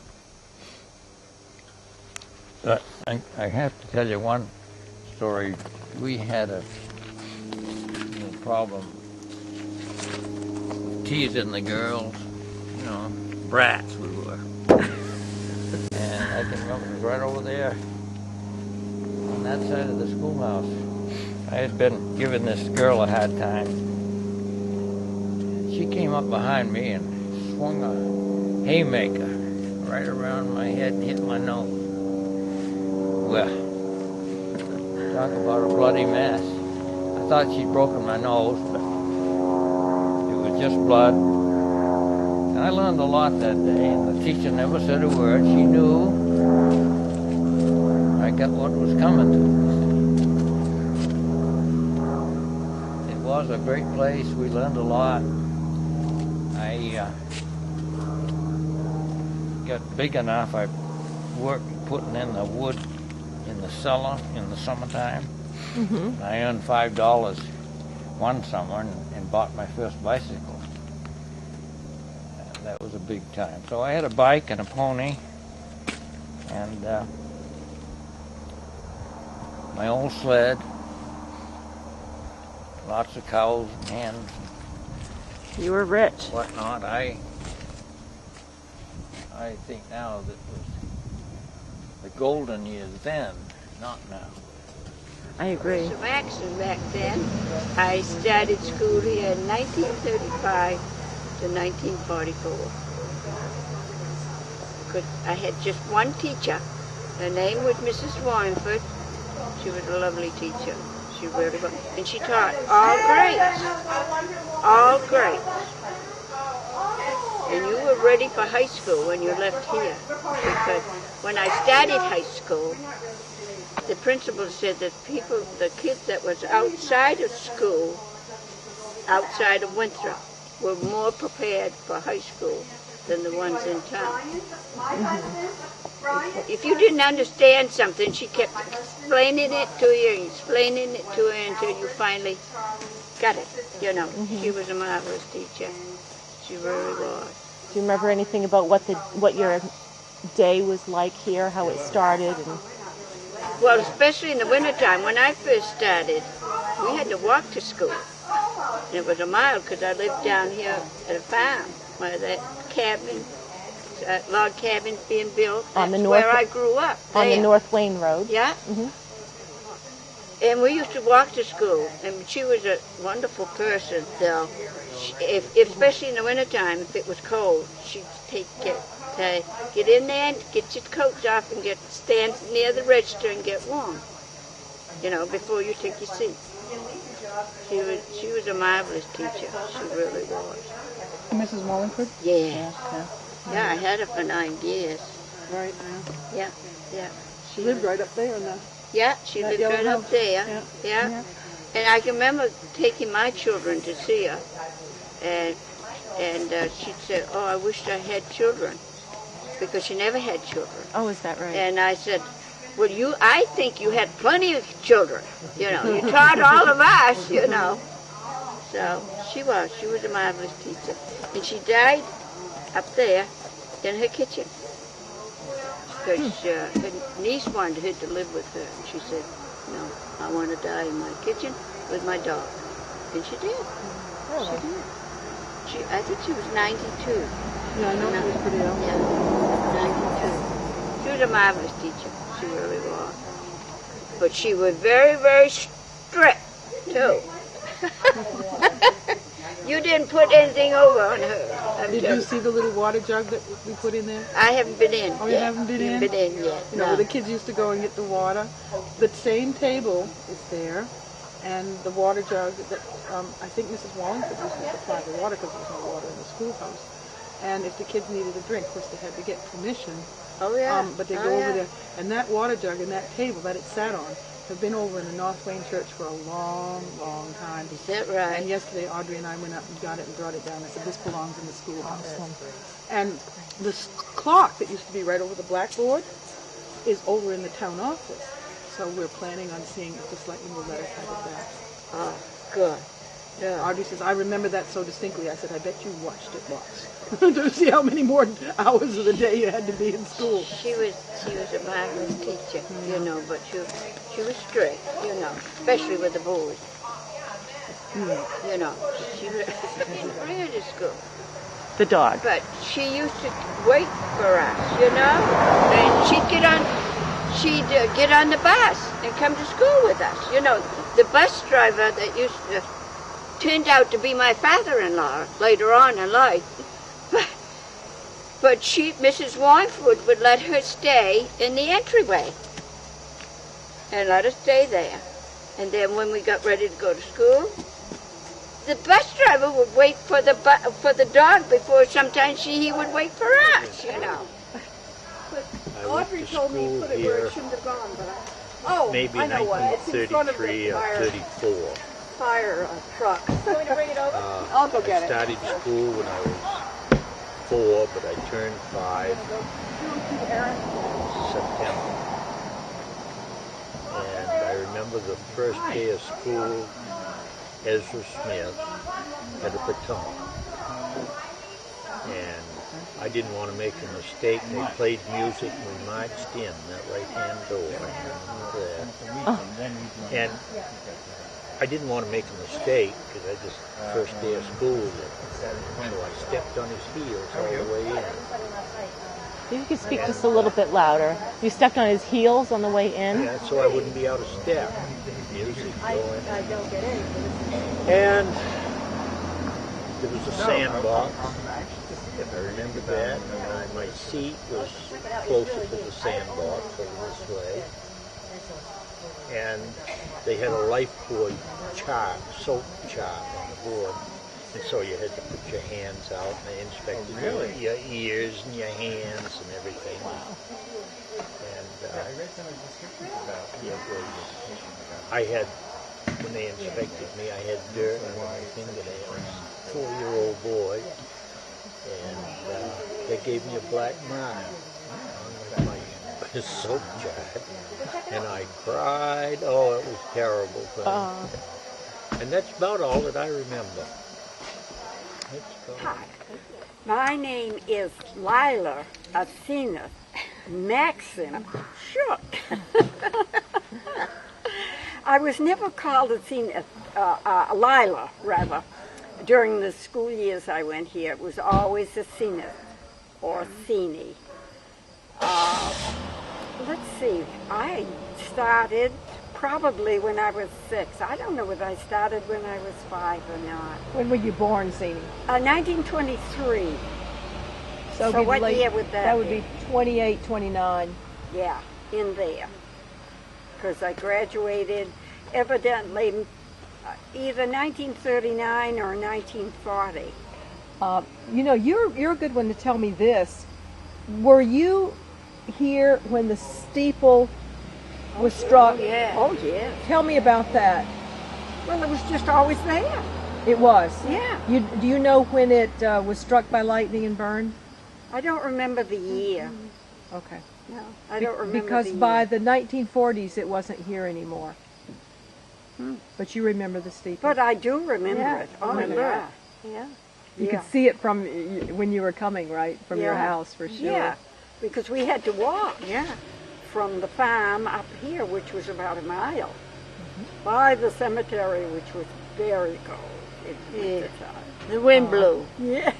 But I have to tell you one story. We had a problem teasing the girls, brats we were. And I can remember it was right over there on that side of the schoolhouse. I had been giving this girl a hard time. She came up behind me and swung a haymaker right around my head and hit my nose. Well, talk about a bloody mess. I thought she'd broken my nose, but it was just blood. And I learned a lot that day, and the teacher never said a word. She knew I got what was coming to me. It was a great place. We learned a lot. I got big enough. I worked putting in the wood in the cellar in the summertime. Mm-hmm. I earned $5 one summer and bought my first bicycle. That was a big time. So I had a bike and a pony, and my old sled, lots of cows and hens. You were rich. Whatnot. I think now that was the golden years then, not now. I agree. Some action back then. I started school here in 1935 to 1944. Because I had just one teacher. Her name was Mrs. Wallingford. She was a lovely teacher. She really was. And she taught all grades. All grades. And you were ready for high school when you left here. Because when I started high school, the principal said that the kids that was outside of school, outside of Winthrop, were more prepared for high school than the ones in town. Mm-hmm. If you didn't understand something, she kept explaining it to you until you finally got it. Mm-hmm. She was a marvelous teacher. She really was. Do you remember anything about what your day was like here, how it started? And Well, especially in the wintertime. When I first started, we had to walk to school. And it was a mile because I lived down here at a farm where that cabin, log cabins being built. On the That's north- where I grew up. On the there. North Wayne Road. Yeah. Mhm. And we used to walk to school, and she was a wonderful person. So, if especially in the wintertime, if it was cold, she'd get in there and get your coats off and stand near the register and get warm. You know, before you take your seat. She was a marvelous teacher. She really was. Mrs. Wallingford? Yeah. Yeah. Yeah, I had her for 9 years. Right. Yeah. Yeah. She lived right up there in the. Yeah, she That lived yellow right up house. there. Yeah. Yeah. And I can remember taking my children to see her, and she'd say, "Oh, I wished I had children," because she never had children. Oh, is that right? And I said, "Well, I think you had plenty of children. You know, you taught all of us. You know." So she was a marvelous teacher, and she died up there in her kitchen. Because her niece wanted her to live with her. And she said, "No, I want to die in my kitchen with my dog." And she did. She did. I think she was 92. Yeah, I know she was pretty ill. Yeah, 92. She was a marvelous teacher. She really was. But she was very, very strict, too. You didn't put anything over on her. Did you see the little water jug that we put in there? I haven't been in. Oh, you haven't been in? Been in yet. You know, no. where the kids used to go and get the water. The same table is there, and the water jug that I think Mrs. Wallingford used to supply the water because there was no water in the schoolhouse. And if the kids needed a drink, of course they had to get permission. Oh, yeah. But they go over there, and that water jug and that table that it sat on have been over in the North Wayne Church for a long, long time. Is that right? And yesterday, Audrey and I went up and got it and brought it down. I said, "This belongs in the schoolhouse." And the clock that used to be right over the blackboard is over in the town office. So we're planning on seeing if the selectmen will let us have it back. Oh, good. Yeah. Audrey says, "I remember that so distinctly." I said, "I bet you watched it once to see how many more hours of the day you had to be in school." She was a marvelous teacher, you know, but she was strict, you know, especially with the boys. You know, she didn't bring her to school. The dog. But she used to wait for us, you know, and she'd get on the bus and come to school with us. You know, the bus driver that turned out to be my father-in-law later on in life. But Mrs. Wallingford would let her stay in the entryway and let us stay there. And then when we got ready to go to school, the bus driver would wait for the dog before sometimes he would wait for us, you know. But Audrey told me to put it where it shouldn't have gone, but maybe I know what. It's in front of the 1933 or 34. fire truck. Going to bring it over? I'll go get I it. started school when I was 4, but I turned 5 in September. And I remember the first day of school, Ezra Smith had a baton. And I didn't want to make a mistake. They played music and we marched in that right-hand door. And I didn't want to make a mistake because I just, first day of school, so I stepped on his heels all the way in. If you could speak just a little bit louder. You stepped on his heels on the way in? Yeah, so I wouldn't be out of step. Music going. And there was a sandbox, if I remember that. And my seat was closer to the sandbox over this way. And they had a lifebuoy chart, soap chart on the board. And so you had to put your hands out and they inspected your ears and your hands and everything. And when they inspected me, I had dirt on my fingernails. 4-year-old boy. And they gave me a black mark on my soap jar. And I cried. Oh, it was terrible. And that's about all that I remember. Hi, my name is Lila Athena Maxim Shook. I was never called a senior, Lila, rather. During the school years I went here, it was always a senior or senior. Let's see, I started probably when I was 6. I don't know whether I started when I was 5 or not. When were you born, Zini? 1923. So So what year would that That would be? be 28, 29. Yeah, in there. Because I graduated evidently either 1939 or 1940. You know, you're a good one to tell me this. Were you here when the steeple was struck? Yeah. Oh, yeah. Tell me about that. Well, it was just always there. It was. Yeah. Do you know when it was struck by lightning and burned? I don't remember the year. Okay. No, I don't remember Because the year. by the 1940s it wasn't here anymore. But you remember the steeple. But I do remember Yeah, it. Oh, remember yeah. You Yeah. could see it from when you were coming, right? From your Yeah. house, for sure. Yeah, because we had to walk from the farm up here, which was about a mile, by the cemetery, which was very cold in winter time. The wind blew. Yeah,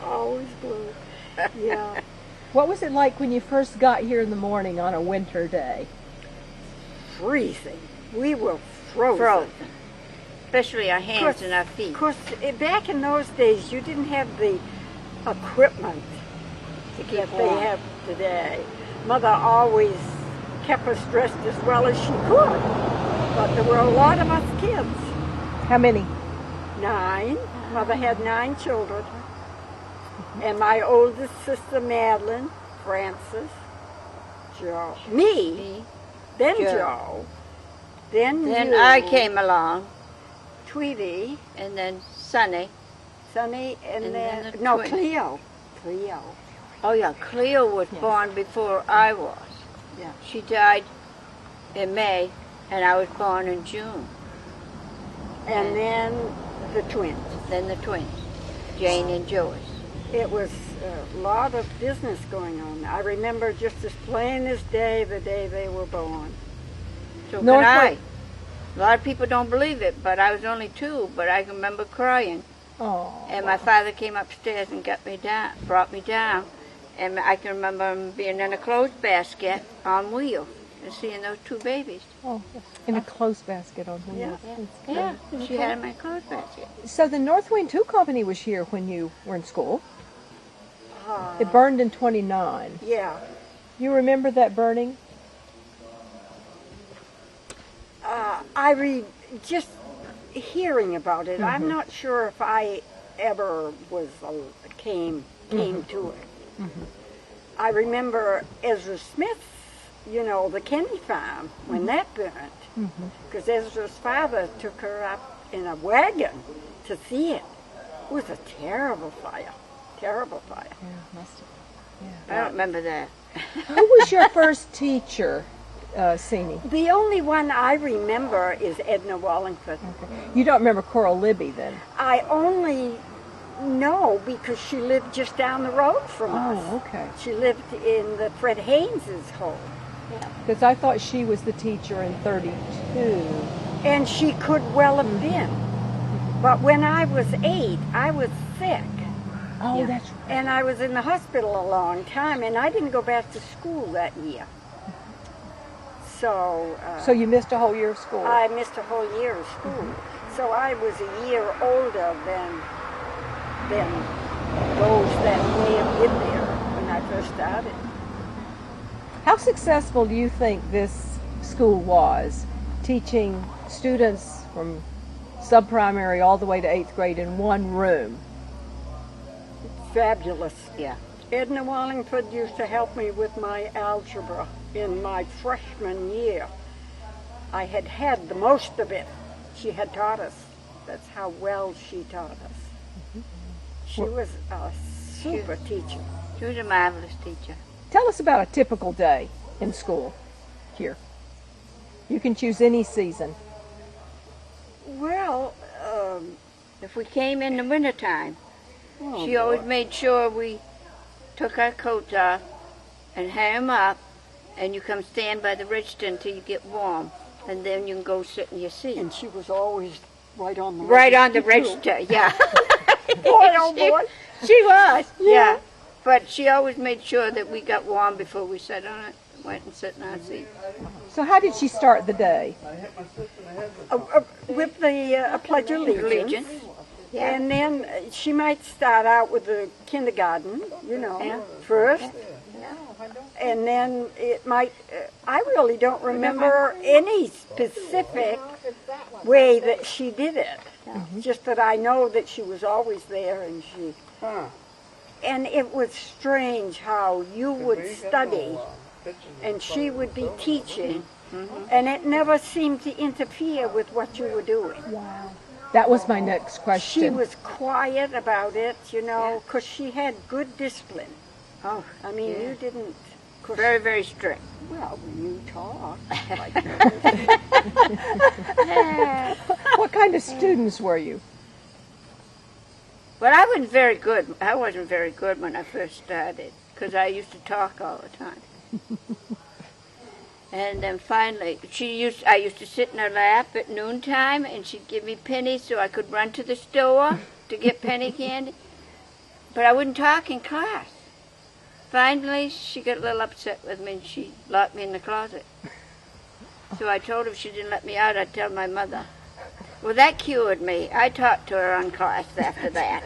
always blew. Yeah. What was it like when you first got here in the morning on a winter day? Freezing. We were frozen. Frozen. Especially our hands and our feet. Of course, back in those days, you didn't have the equipment that they have today. Mother always kept us dressed as well as she could, but there were a lot of us kids. How many? 9. Mother had 9 children. And my oldest sister, Madeline, Frances, Joe, me, then Joe, then you, I came along, Tweety, and then Sonny. Sonny, and And then, then the no, twin. Cleo. Oh yeah, Cleo was born before I was. Yeah. She died in May, and I was born in June. And then the twins. Then the twins, Jane and Joyce. It was a lot of business going on. I remember just as plain as day the day they were born. So North can I. Point. A lot of people don't believe it, but I was only 2, but I can remember crying. Oh. And my father came upstairs and got me down, brought me down. And I can remember him being in a clothes basket on wheels and seeing those 2 babies. Oh, in a clothes basket on wheels. Yeah, she had him in a clothes basket. So the North Wing 2 Company was here when you were in school. It burned in 29. Yeah. You remember that burning? Just hearing about it. I'm not sure if I ever was came to it. I remember Ezra Smith, you know, the Kenny farm when that burnt, because Ezra's father took her up in a wagon to see it. It was a terrible fire. Terrible fire. Yeah, must have. I don't remember that. Who was your first teacher, Sini? The only one I remember is Edna Wallingford. You don't remember Coral Libby then? I only know because she lived just down the road from us. Oh, okay. She lived in the Fred Haynes' home. Because I thought she was the teacher in 32. And she could well have been. But when I was 8, I was sick. Oh, that's right. And I was in the hospital a long time, and I didn't go back to school that year. So you missed a whole year of school. I missed a whole year of school. So I was a year older than those that may have been there when I first started. How successful do you think this school was, teaching students from sub-primary all the way to 8th grade in one room? Fabulous. Yeah. Edna Wallingford used to help me with my algebra in my freshman year. I had the most of it. She had taught us. That's how well she taught us. She was a super teacher. She was a marvelous teacher. Tell us about a typical day in school here. You can choose any season. Well, If we came in the wintertime, she always made sure we took our coats off and hang them up, and you come stand by the register until you get warm. and then you can go sit in your seat. And she was always right on the Right on the register, too. register, yeah. Boy, oh boy. She was, yeah. But she always made sure that we got warm before we sat on it, went and sat in our seat. So how did she start the day? With the Pledge of Allegiance. Yeah. And then she might start out with the kindergarten, first. And then it might, I really don't remember any specific way that she did it. Just that I know that she was always there and she, and it was strange how you would study and she would be teaching and it never seemed to interfere with what you were doing. Wow. That was my next question. She was quiet about it, because she had good discipline. Oh, I mean, you didn't. very, very strict. Well, when you talk. What kind of students were you? But I wasn't very good. I wasn't very good when I first started because I used to talk all the time. And then finally, I used to sit in her lap at noontime, and she'd give me pennies so I could run to the store to get penny candy. But I wouldn't talk in class. Finally, she got a little upset with me, and she locked me in the closet. So I told her if she didn't let me out, I'd tell my mother. Well, that cured me. I talked to her on class after that.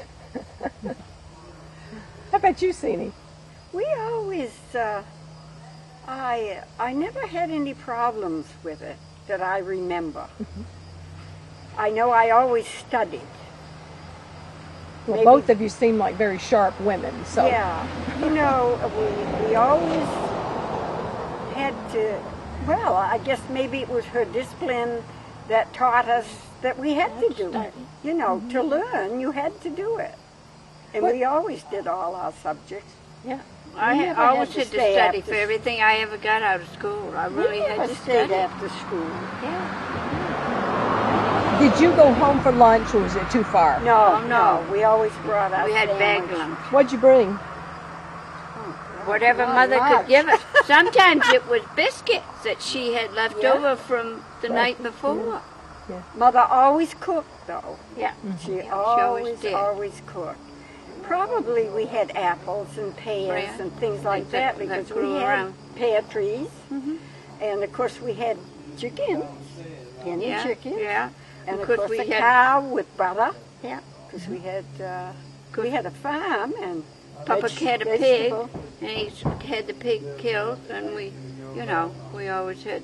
How about you, Sini? We always, I never had any problems with it that I remember. I know I always studied. Well, Maybe- both of you seem like very sharp women, so. Yeah, we always had to, well, I guess maybe it was her discipline that taught us that we had to do it. To learn, you had to do it. And we always did all our subjects. Yeah. I never always had to had to stay study after for everything I ever got out of school. I really had to stayed study. after school. Did you go home for lunch, or was it too far? No, we always brought our We had bag sandwich. lunch. What'd you bring? Whatever Mother could give us. Sometimes it was biscuits that she had left over from the night before. Mother always cooked, though. Yeah. She always did. always cooked. Probably we had apples and pears Yeah. and things like Things that that because grew we had around. pear trees. And of course we had chickens, guinea Yeah. chickens. Yeah. And of course course we a had- cow with butter. Yeah. Because we had a farm and Papa had a pig, vegetable. and he had the pig killed, and we always had.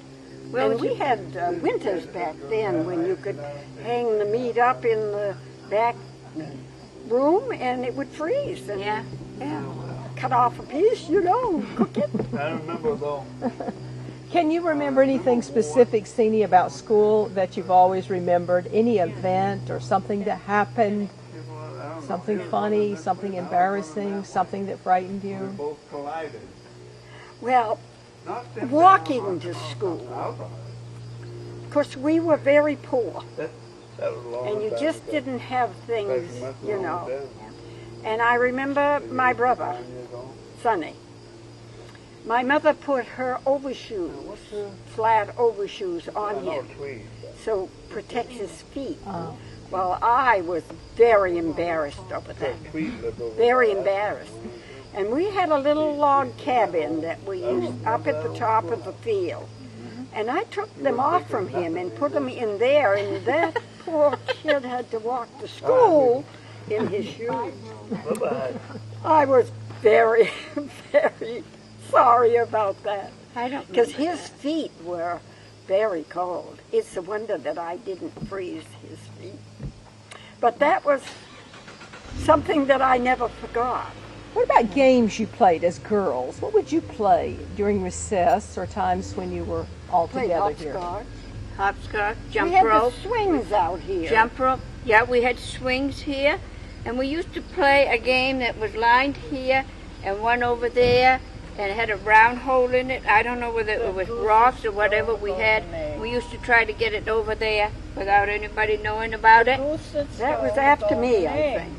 And we had winters back then when you could hang the meat up in the back room and it would freeze. And Yeah. cut off a piece, cook it. I remember though. Can you remember anything specific, Sini, about school that you've always remembered? Any event or something that happened? Something funny, something embarrassing, something that frightened you? Both collided. Well, walking to school. Of course, we were very poor, and you just didn't have things, And I remember my brother, Sonny. My mother put her overshoes, flat overshoes on him, so protect his feet. Well, I was very embarrassed over that, very embarrassed. And we had a little log cabin that we used up at the top of the field. And I took them off from him and put them in there, and that poor kid had to walk to school in his shoes. I was very, very sorry about that. I don't Because remember his feet were very cold. It's a wonder that I didn't freeze his feet. But that was something that I never forgot. What about games you played as girls? What would you play during recess or times when you were all Played together here? hopscotch. hopscotch, We jump had rope. the swings out here. Jump rope. Yeah, we had swings here, and we used to play a game that was lined here and one over there, and it had a round hole in it. I don't know whether it was rocks or whatever we had. We used to try to get it over there without anybody knowing about it. That was after me, I think.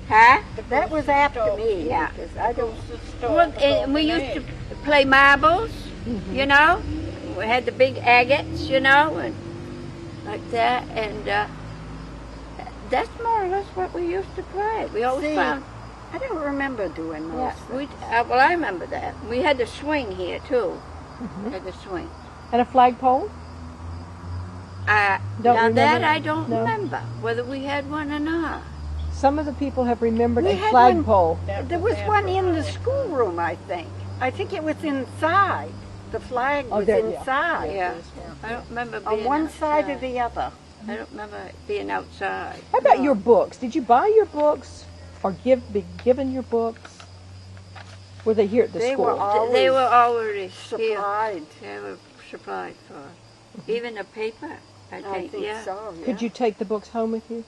Huh? That was after me. Yeah. Because I don't. Well, and we used to play marbles, we had the big agates, you know, and like that, and that's more or less what we used to play. We always See, found. I don't remember doing those. Yeah, well, I remember that. We had the swing here too. Had the swing. And a flagpole? Now remember? that I don't No. remember whether we had one or not. Some of the people have remembered We a had flagpole. There was one in the schoolroom, I think. I think it was inside. The flag was there, yeah. inside. Yeah, I don't remember On being one side or outside. the other. I don't remember it being outside. How about your books? Did you buy your books or be given your books? Were they here at the They school? were always They were already supplied. Here. They were supplied for. Even the paper, I think, yeah. So. Yeah. Could you take the books home with you?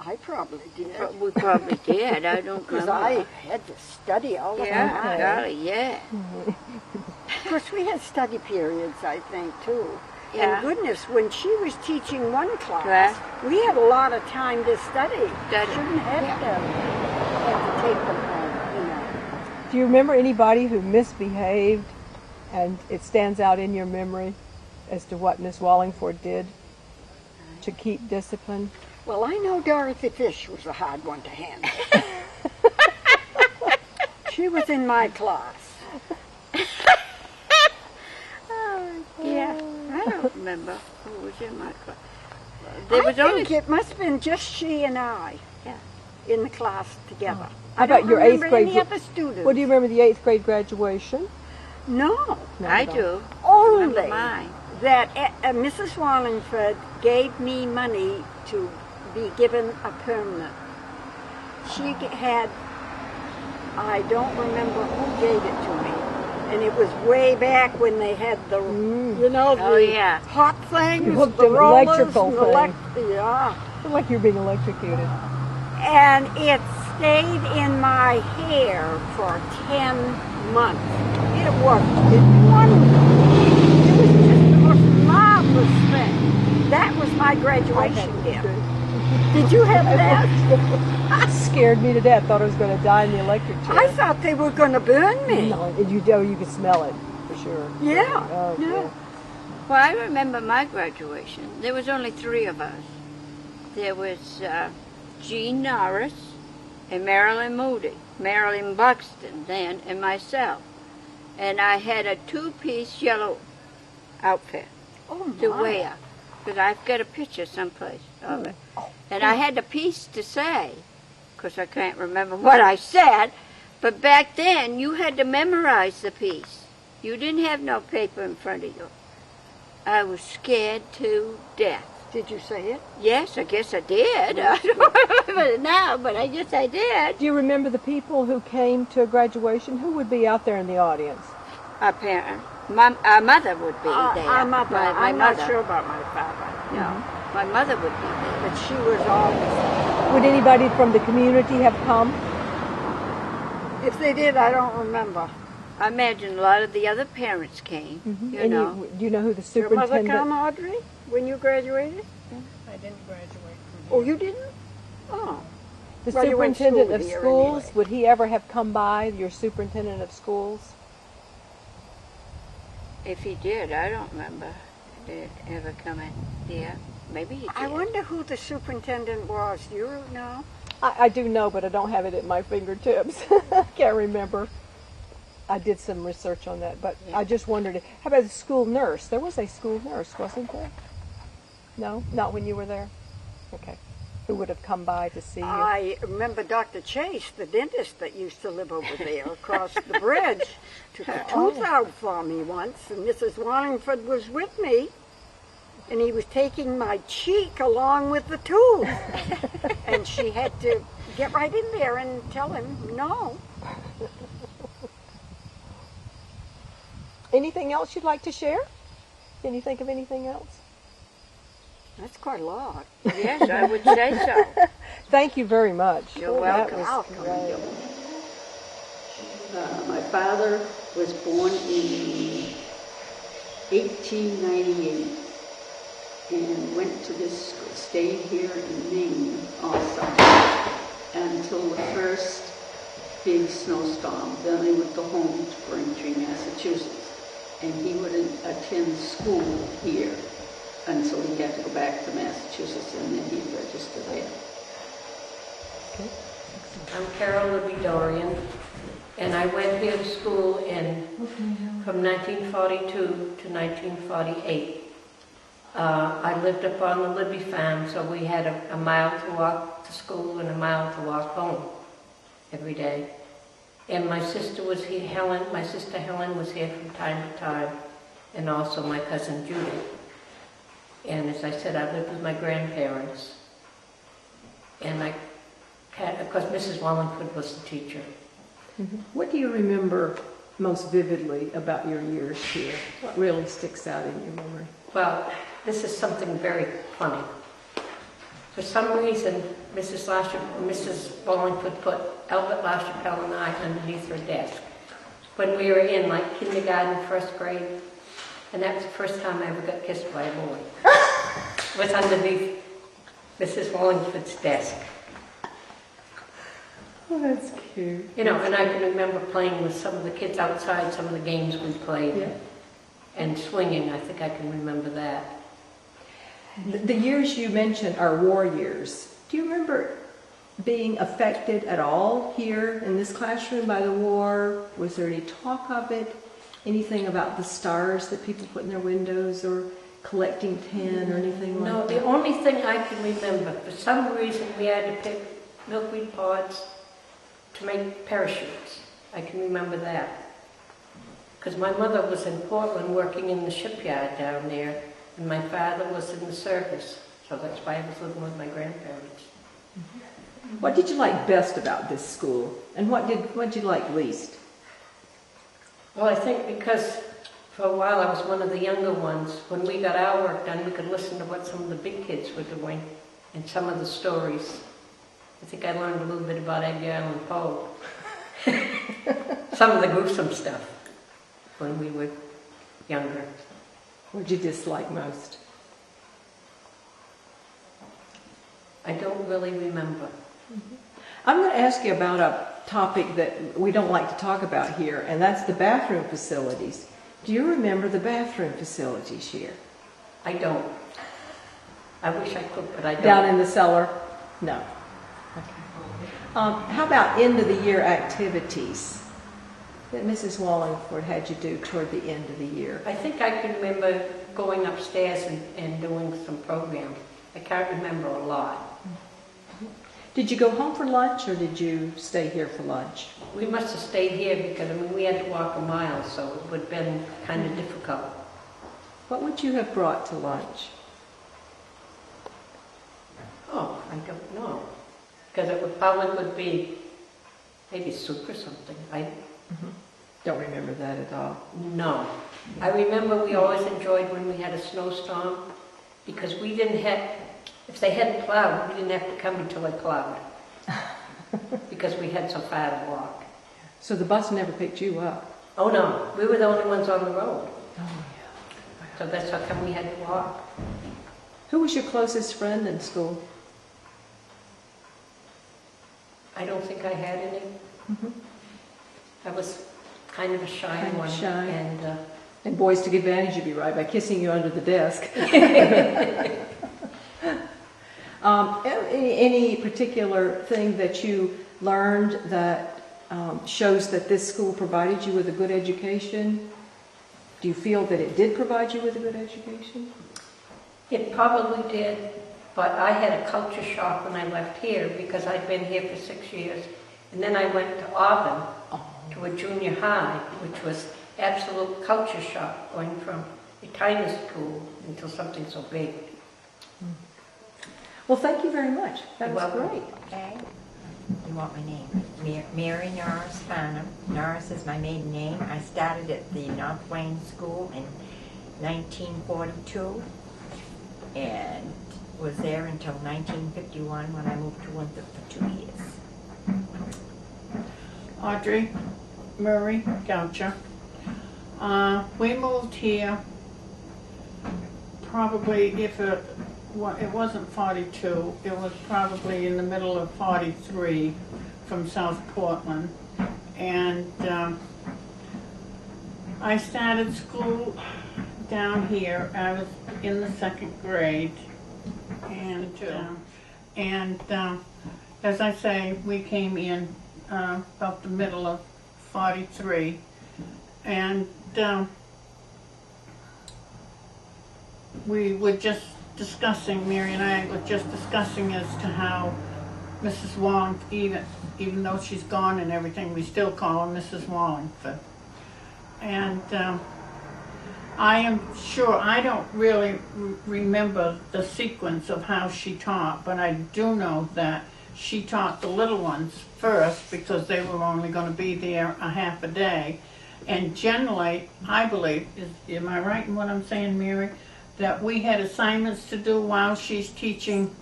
I probably did. We probably did. I don't Because remember. I had to study all the Yeah, time. golly, yeah. Of course, we had study periods, I think, too. Yeah. And goodness, when she was teaching one class, Class. we had a lot of time to study. Study. Shouldn't have to take them home, you know. Do you remember anybody who misbehaved and it stands out in your memory as to what Miss Wallingford did to keep discipline? Well, I know Dorothy Fish was a hard one to handle. She was in my class. Yeah, I don't remember who was in my class. I think it must have been just she and I in the class together. How I don't about your remember 8th grade? any other students. Well, do you remember the 8th grade graduation? No. I do. Only Remember mine. that Mrs. Wallingford gave me money to be given a permanent. She had, I don't remember who gave it to me, and it was way back when they had the, you know, the Oh, yeah. hot things, You hooked the an rollers, electrical and the thing. yeah. I feel like you're being electrocuted. And it stayed in my hair for 10 months. It was wonderful. It was just the most marvelous thing. That was my graduation gift. Did you have that? Scared me to death. Thought I was going to die in the electric chair. I thought they were going to burn me. No, you could smell it for sure. Yeah. Oh, yeah. dear. Well, I remember my graduation. There was only 3 of us. There was Jean Norris and Marilyn Moody, Marilyn Buxton then, and myself. And I had a 2-piece yellow outfit Oh, to my. wear, because I've got a picture someplace of it. And I had a piece to say, because I can't remember what I said, but back then you had to memorize the piece. You didn't have no paper in front of you. I was scared to death. Did you say it? Yes, I guess I did. I don't remember it now, but I guess I did. Do you remember the people who came to a graduation? Who would be out there in the audience? Our parent, our mother would be there. Our mother. My I'm mother. not sure about my father. No, my mother would be there. But she was always. Would anybody from the community have come? If they did, I don't remember. I imagine a lot of the other parents came. You And know, do you know who the Your mother superintendent? come, Audrey, when you graduated? I didn't graduate from Oh, you didn't? Oh. The Well, you went to superintendent school of here schools? anyway. Would he ever have come by? Your superintendent of schools? if he did, I don't remember. Did it ever come in here? Maybe he did. I wonder who the superintendent was. You know? I do know, but I don't have it at my fingertips. Can't remember. I did some research on that, but I just wondered. How about the school nurse? There was a school nurse, wasn't there? No, not when you were there. Okay, who would have come by to see you? I remember Dr. Chase, the dentist that used to live over there across the bridge, took a tooth out for me once, and Mrs. Wallingford was with me, and he was taking my cheek along with the tooth. And she had to get right in there and tell him no. Anything else you'd like to share? Can you think of anything else? That's quite a lot. Yes, I would say so. Thank you very much. You're That welcome. was great. My father was born in 1898 and went to this school, stayed here in Maine also until the first big snowstorm. Then they would go home to Braintree, Massachusetts. and he wouldn't attend school here until he had to go back to Massachusetts, and then he'd register there. I'm Carol Libby Dorian, and I went here to school from 1942 to 1948. I lived up on the Libby farm, so we had a mile to walk to school and a mile to walk home every day. And my sister was here, my sister Helen was here from time to time, and also my cousin Judy. And as I said, I lived with my grandparents. And of course, Mrs. Wallingford was the teacher. What do you remember most vividly about your years here? What really sticks out in your memory? Well, this is something very funny. For some reason, Mrs. Wallingford put Albert LaChapelle and I underneath her desk when we were in like kindergarten, first grade. And that was the first time I ever got kissed by a boy. Was underneath Mrs. Wallingford's desk. Oh, that's cute. You know, and I can remember playing with some of the kids outside, some of the games we played. Yeah. And swinging, I think I can remember that. The years you mentioned are war years. Do you remember being affected at all here in this classroom by the war? Was there any talk of it? Anything about the stars that people put in their windows or collecting tin or anything like No, that? the only thing I can remember, for some reason we had to pick milkweed pods to make parachutes. I can remember that. Because my mother was in Portland working in the shipyard down there, and my father was in the service. So that's why I was living with my grandparents. What did you like best about this school? And what did you like least? Well, I think because for a while I was one of the younger ones. When we got our work done, we could listen to what some of the big kids were doing and some of the stories. I think I learned a little bit about Edgar Allan Poe. Some of the gruesome stuff when we were younger. What did you dislike most? I don't really remember. I'm going to ask you about a topic that we don't like to talk about here, and that's the bathroom facilities. Do you remember the bathroom facilities here? I don't. I wish I could, but I don't. Down in the cellar? No. Okay. How about end of the year activities that Mrs. Wallingford had you do toward the end of the year? I think I can remember going upstairs and doing some programs. I can't remember a lot. Did you go home for lunch or did you stay here for lunch? We must have stayed here because, I mean, we had to walk a mile, so it would have been kind of difficult. What would you have brought to lunch? Oh, I don't know. Because it would probably be maybe soup or something. Don't remember that at all. No. I remember we always enjoyed when we had a snowstorm because we didn't have, if they hadn't plowed, we didn't have to come until they plowed. Because we had so far to walk. So the bus never picked you up? Oh no, we were the only ones on the road. Oh yeah. So that's how come we had to walk. Who was your closest friend in school? I don't think I had any. I was kind of a shy one. Shy. And boys took advantage of you, right, by kissing you under the desk. Any particular thing that you learned that shows that this school provided you with a good education? Do you feel that it did provide you with a good education? it probably did, but I had a culture shock when I left here because I'd been here for 6 years. And then I went to Auburn to a junior high, which was absolute culture shock, going from a tiny school into something so big. Well, thank you very much. That was great. Okay. You want my name? Mary Norris Farnham. Norris is my maiden name. I started at the North Wayne School in 1942 and was there until 1951 when I moved to Winthrop for 2 years. Audrey Murray Goucher. We moved here probably, if it wasn't 42, it was probably in the middle of 43 from South Portland. And I started school down here. I was in the 2nd grade, and as I say, we came in about the middle of '43, and we were just discussing. Mary and I were just discussing as to how Mrs. Wong, even though she's gone and everything, we still call her Mrs. Wallingford. And I am sure, I don't really remember the sequence of how she taught, but I do know that she taught the little ones first because they were only going to be there a half a day. And generally, I believe, am I right in what I'm saying, Mary, that we had assignments to do while she's teaching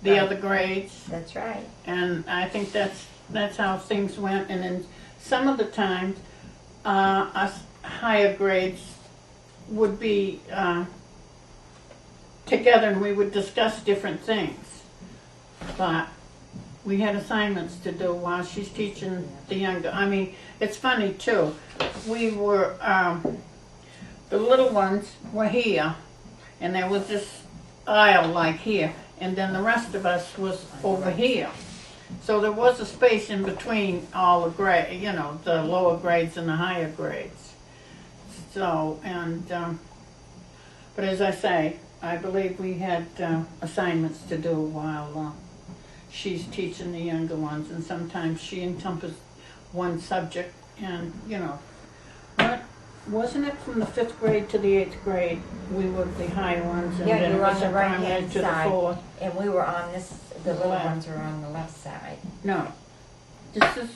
the other grades? That's right. And I think that's how things went. And then some of the times, us higher grades would be together and we would discuss different things. But we had assignments to do while she's teaching the younger. I mean, it's funny too. We were, the little ones were here, and there was this aisle like here, and then the rest of us was over here. So there was a space in between all the grade, you know, the lower grades and the higher grades. So, and, but as I say, I believe we had assignments to do while she's teaching the younger ones, and sometimes she encompassed one subject, and, you know, but wasn't it from the 5th grade to the 8th grade we were the higher ones, and Yeah, then you it were on was the the right primary hand to the side, 4th? and we were on this. The little Left. ones were on the left side. No, this is.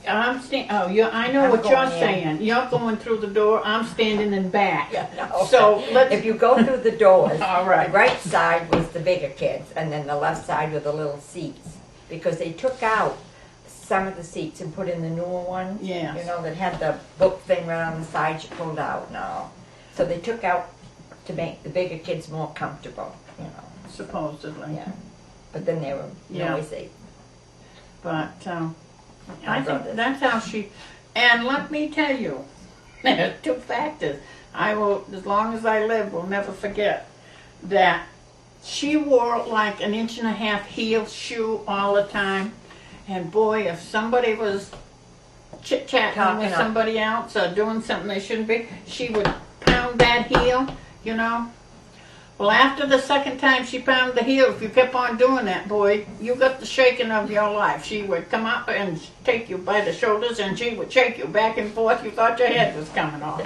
Oh, I know I'm what you're going in. saying. You're going through the door. I'm standing in back. Yeah, no. So let's. If you go through the doors, All right. the right side was the bigger kids, and then the left side were the little seats, because they took out some of the seats and put in the newer ones. Yes. You know, that had the book thing right on the side you pulled out. No, so they took out to make the bigger kids more comfortable. You know. Supposedly. Yeah. But then they were noisy. But I think that's how she. And let me tell you, 2 factors. I will, as long as I live, will never forget that she wore like an 1.5 inch heel shoe all the time. And boy, if somebody was chit-chatting with somebody else or doing something they shouldn't be, she would pound that heel, you know. Well, after the 2nd time she pounded the heel, if you kept on doing that, boy, you got the shaking of your life. She would come up and take you by the shoulders, and she would shake you back and forth. You thought your head was coming off.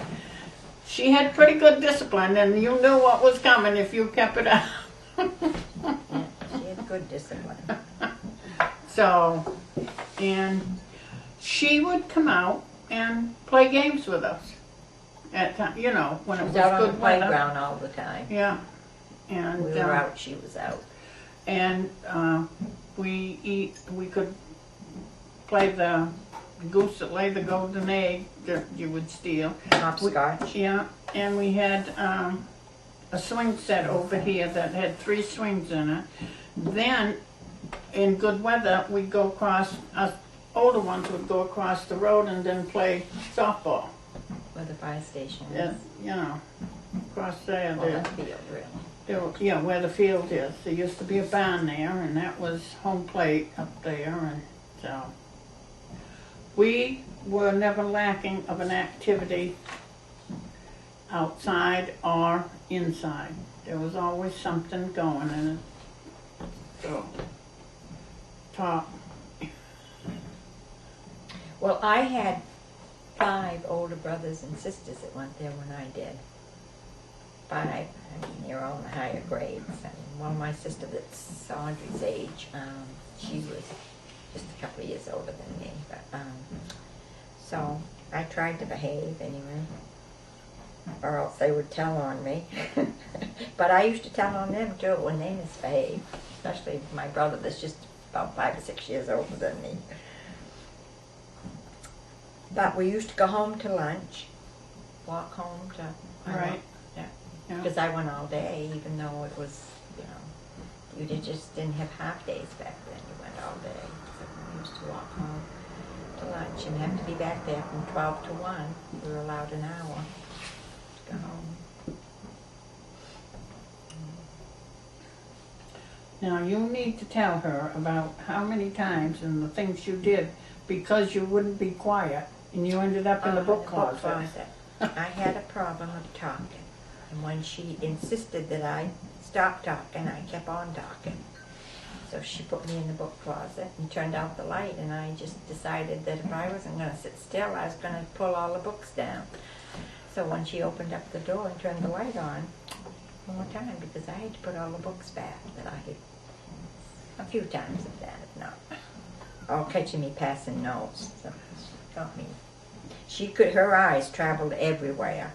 She had pretty good discipline, and you knew what was coming if you kept it up. Yeah, she had good discipline. So, and she would come out and play games with us. At time, you know, when it was out good on the weather. playground all the time. Yeah. And we were out, she was out. And we could play the goose that laid the golden egg that you would steal. Hopscotch. Yeah, and we had a swing set over here that had 3 swings in it. Then, in good weather, we'd go across, us older ones would go across the road and then play softball. Where the fire station is. Yeah, you know, across there. Well, that field, really. Yeah, where the field is. There used to be a barn there, and that was home plate up there, and so we were never lacking of an activity outside or inside. There was always something going, and so talk. Well, I had 5 older brothers and sisters that went there when I did. 5. I mean, they're all in the higher grades. I mean, one of my sisters that's Audrey's age, she was just a couple of years older than me. But, so I tried to behave anyway, or else they would tell on me. But I used to tell on them too when they misbehaved, especially my brother that's just about 5 or 6 years older than me. But we used to go home to lunch, walk home to... Right. Because I went all day, even though it was, you know, you just didn't have half days back then. You went all day. So we used to walk home. to lunch and have to be back there from 12 to 1. We were allowed an hour to go home. Now you need to tell her about how many times and the things you did because you wouldn't be quiet and you ended up in the book closet. I had a problem of talking, and when she insisted that I stop talking, I kept on talking. So she put me in the book closet and turned out the light, and I just decided that if I wasn't going to sit still, I was going to pull all the books down. So when she opened up the door and turned the light on, one more time, because I had to put all the books back that I had, a few times of that, if not. All catching me passing notes. So she got me. She could, her eyes traveled everywhere,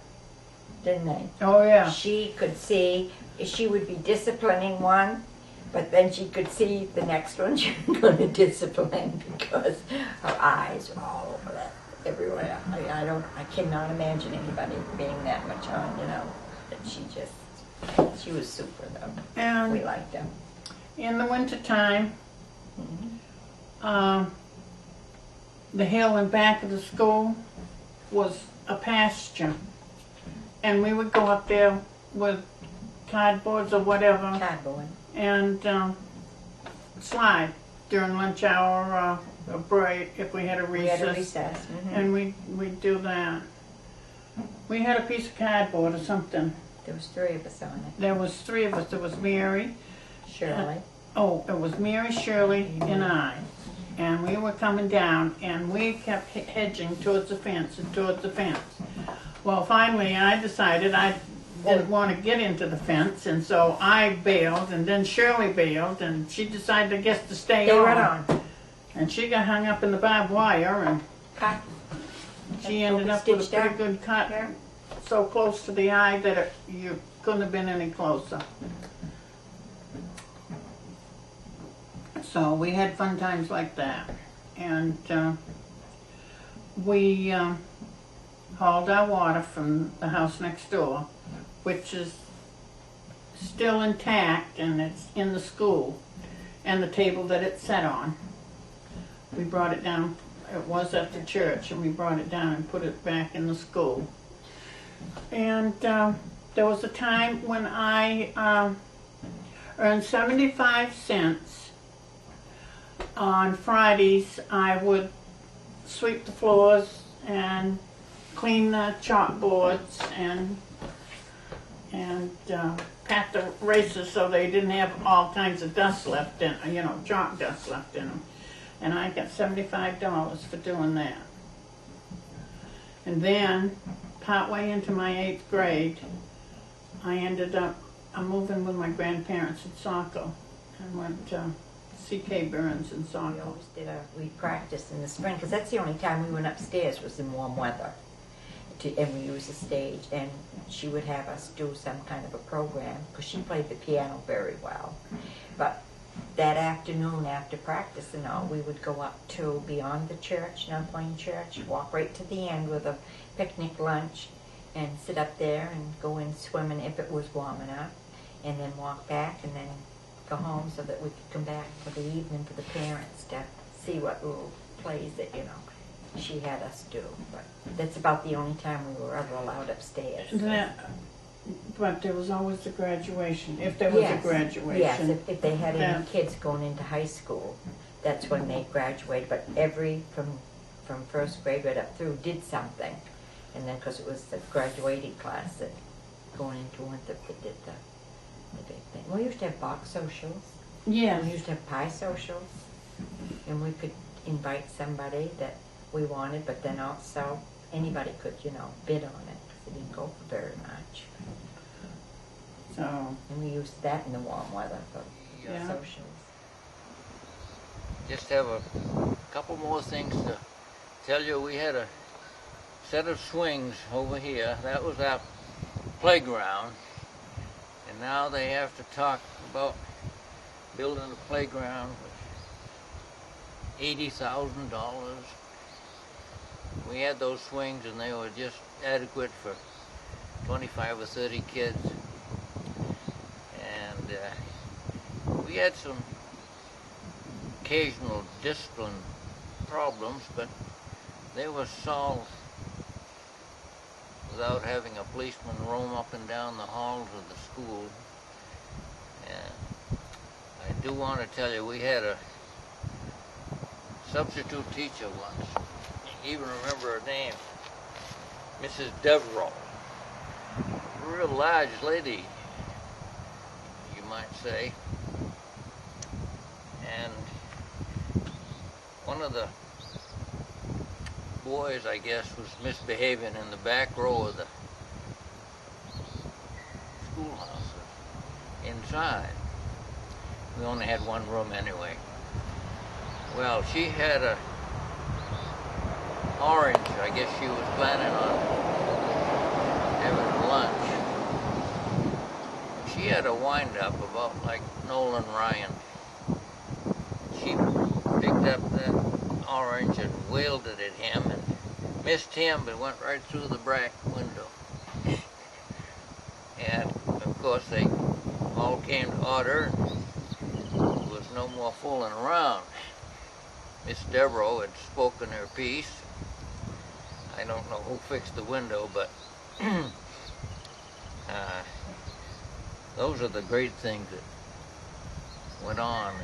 didn't they? Oh yeah. She could see, she would be disciplining one, but then she could see the next one she was going to discipline because her eyes were all over that, everywhere. I cannot imagine anybody being that much on, you know. But she was super though. And we liked her. in the wintertime, the hill in back of the school was a pasture. And we would go up there with cardboards or whatever. Cardboard. And slide during lunch hour or a break if we had a recess. We had a recess. And we'd do that. We had a piece of cardboard or something. There was 3 of us on it. There was 3 of us. There was Mary. Shirley. It was Mary, Shirley, and I. And we were coming down, and we kept hedging towards the fence and towards the fence. Well, finally, I decided I didn't want to get into the fence, and so I bailed, and then Shirley bailed, and she decided, I guess, to stay on. Right on. And she got hung up in the barbed wire, and cut. She ended up with a pretty good cut, so close to the eye that you couldn't have been any closer. So we had fun times like that. And we hauled our water from the house next door, which is still intact, and it's in the school, and the table that it sat on. We brought it down. It was at the church, and we brought it down and put it back in the school. And there was a time when I earned 75 cents. On Fridays, I would sweep the floors and clean the chalkboards and pat the erasers so they didn't have all kinds of dust left in, chalk dust left in them. And I got $75 for doing that. And then, partway into my 8th grade, I ended up moving with my grandparents in Saco and went to C.K. Burns in Saco. We always we practiced in the spring, because that's the only time we went upstairs was in warm weather. And we used the stage, and she would have us do some kind of a program, because she played the piano very well. But that afternoon, after practice and all, we would go up to beyond the church, North Wayne Church, walk right to the end with a picnic lunch, and sit up there and go in swimming if it was warm enough, and then walk back, and then go home so that we could come back for the evening for the parents to see what little plays that, she had us do. But that's about the only time we were ever allowed upstairs. But there was always the graduation, if there was a graduation. Yes, if they had any kids going into high school, that's when they graduated. But from 1st grade right up through did something. And then, because it was the graduating class that going into winter that did the big thing. We used to have box socials. Yes. We used to have pie socials. And we could invite somebody that we wanted, but then also anybody could, bid on it, because it didn't go for very much. So. And we used that in the warm weather for socials. Just have a couple more things to tell you. We had a set of swings over here. That was our playground. And now they have to talk about building a playground with $80,000. We had those swings and they were just adequate for 25 or 30 kids. And we had some occasional discipline problems, but they were solved without having a policeman roam up and down the halls of the school. And I do want to tell you, we had a substitute teacher once. I even remember her name, Mrs. Devereaux. A real large lady, you might say. And one of the boys, I guess, was misbehaving in the back row of the schoolhouse inside. We only had one room anyway. Well, she had a orange. I guess she was planning on having lunch. She had a wind-up about like Nolan Ryan. She picked up that orange and wheeled it at him and missed him, but went right through the back window. And of course they all came to order. There was no more fooling around. Miss Devereaux had spoken her piece. I don't know who fixed the window, but those are the great things that went on. And,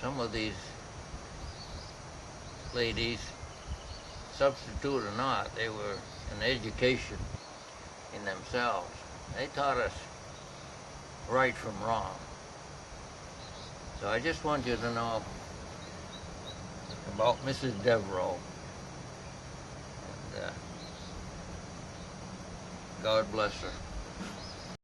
some of these ladies, substitute or not, they were an education in themselves. They taught us right from wrong. So I just want you to know about Mrs. Devereaux. And God bless her.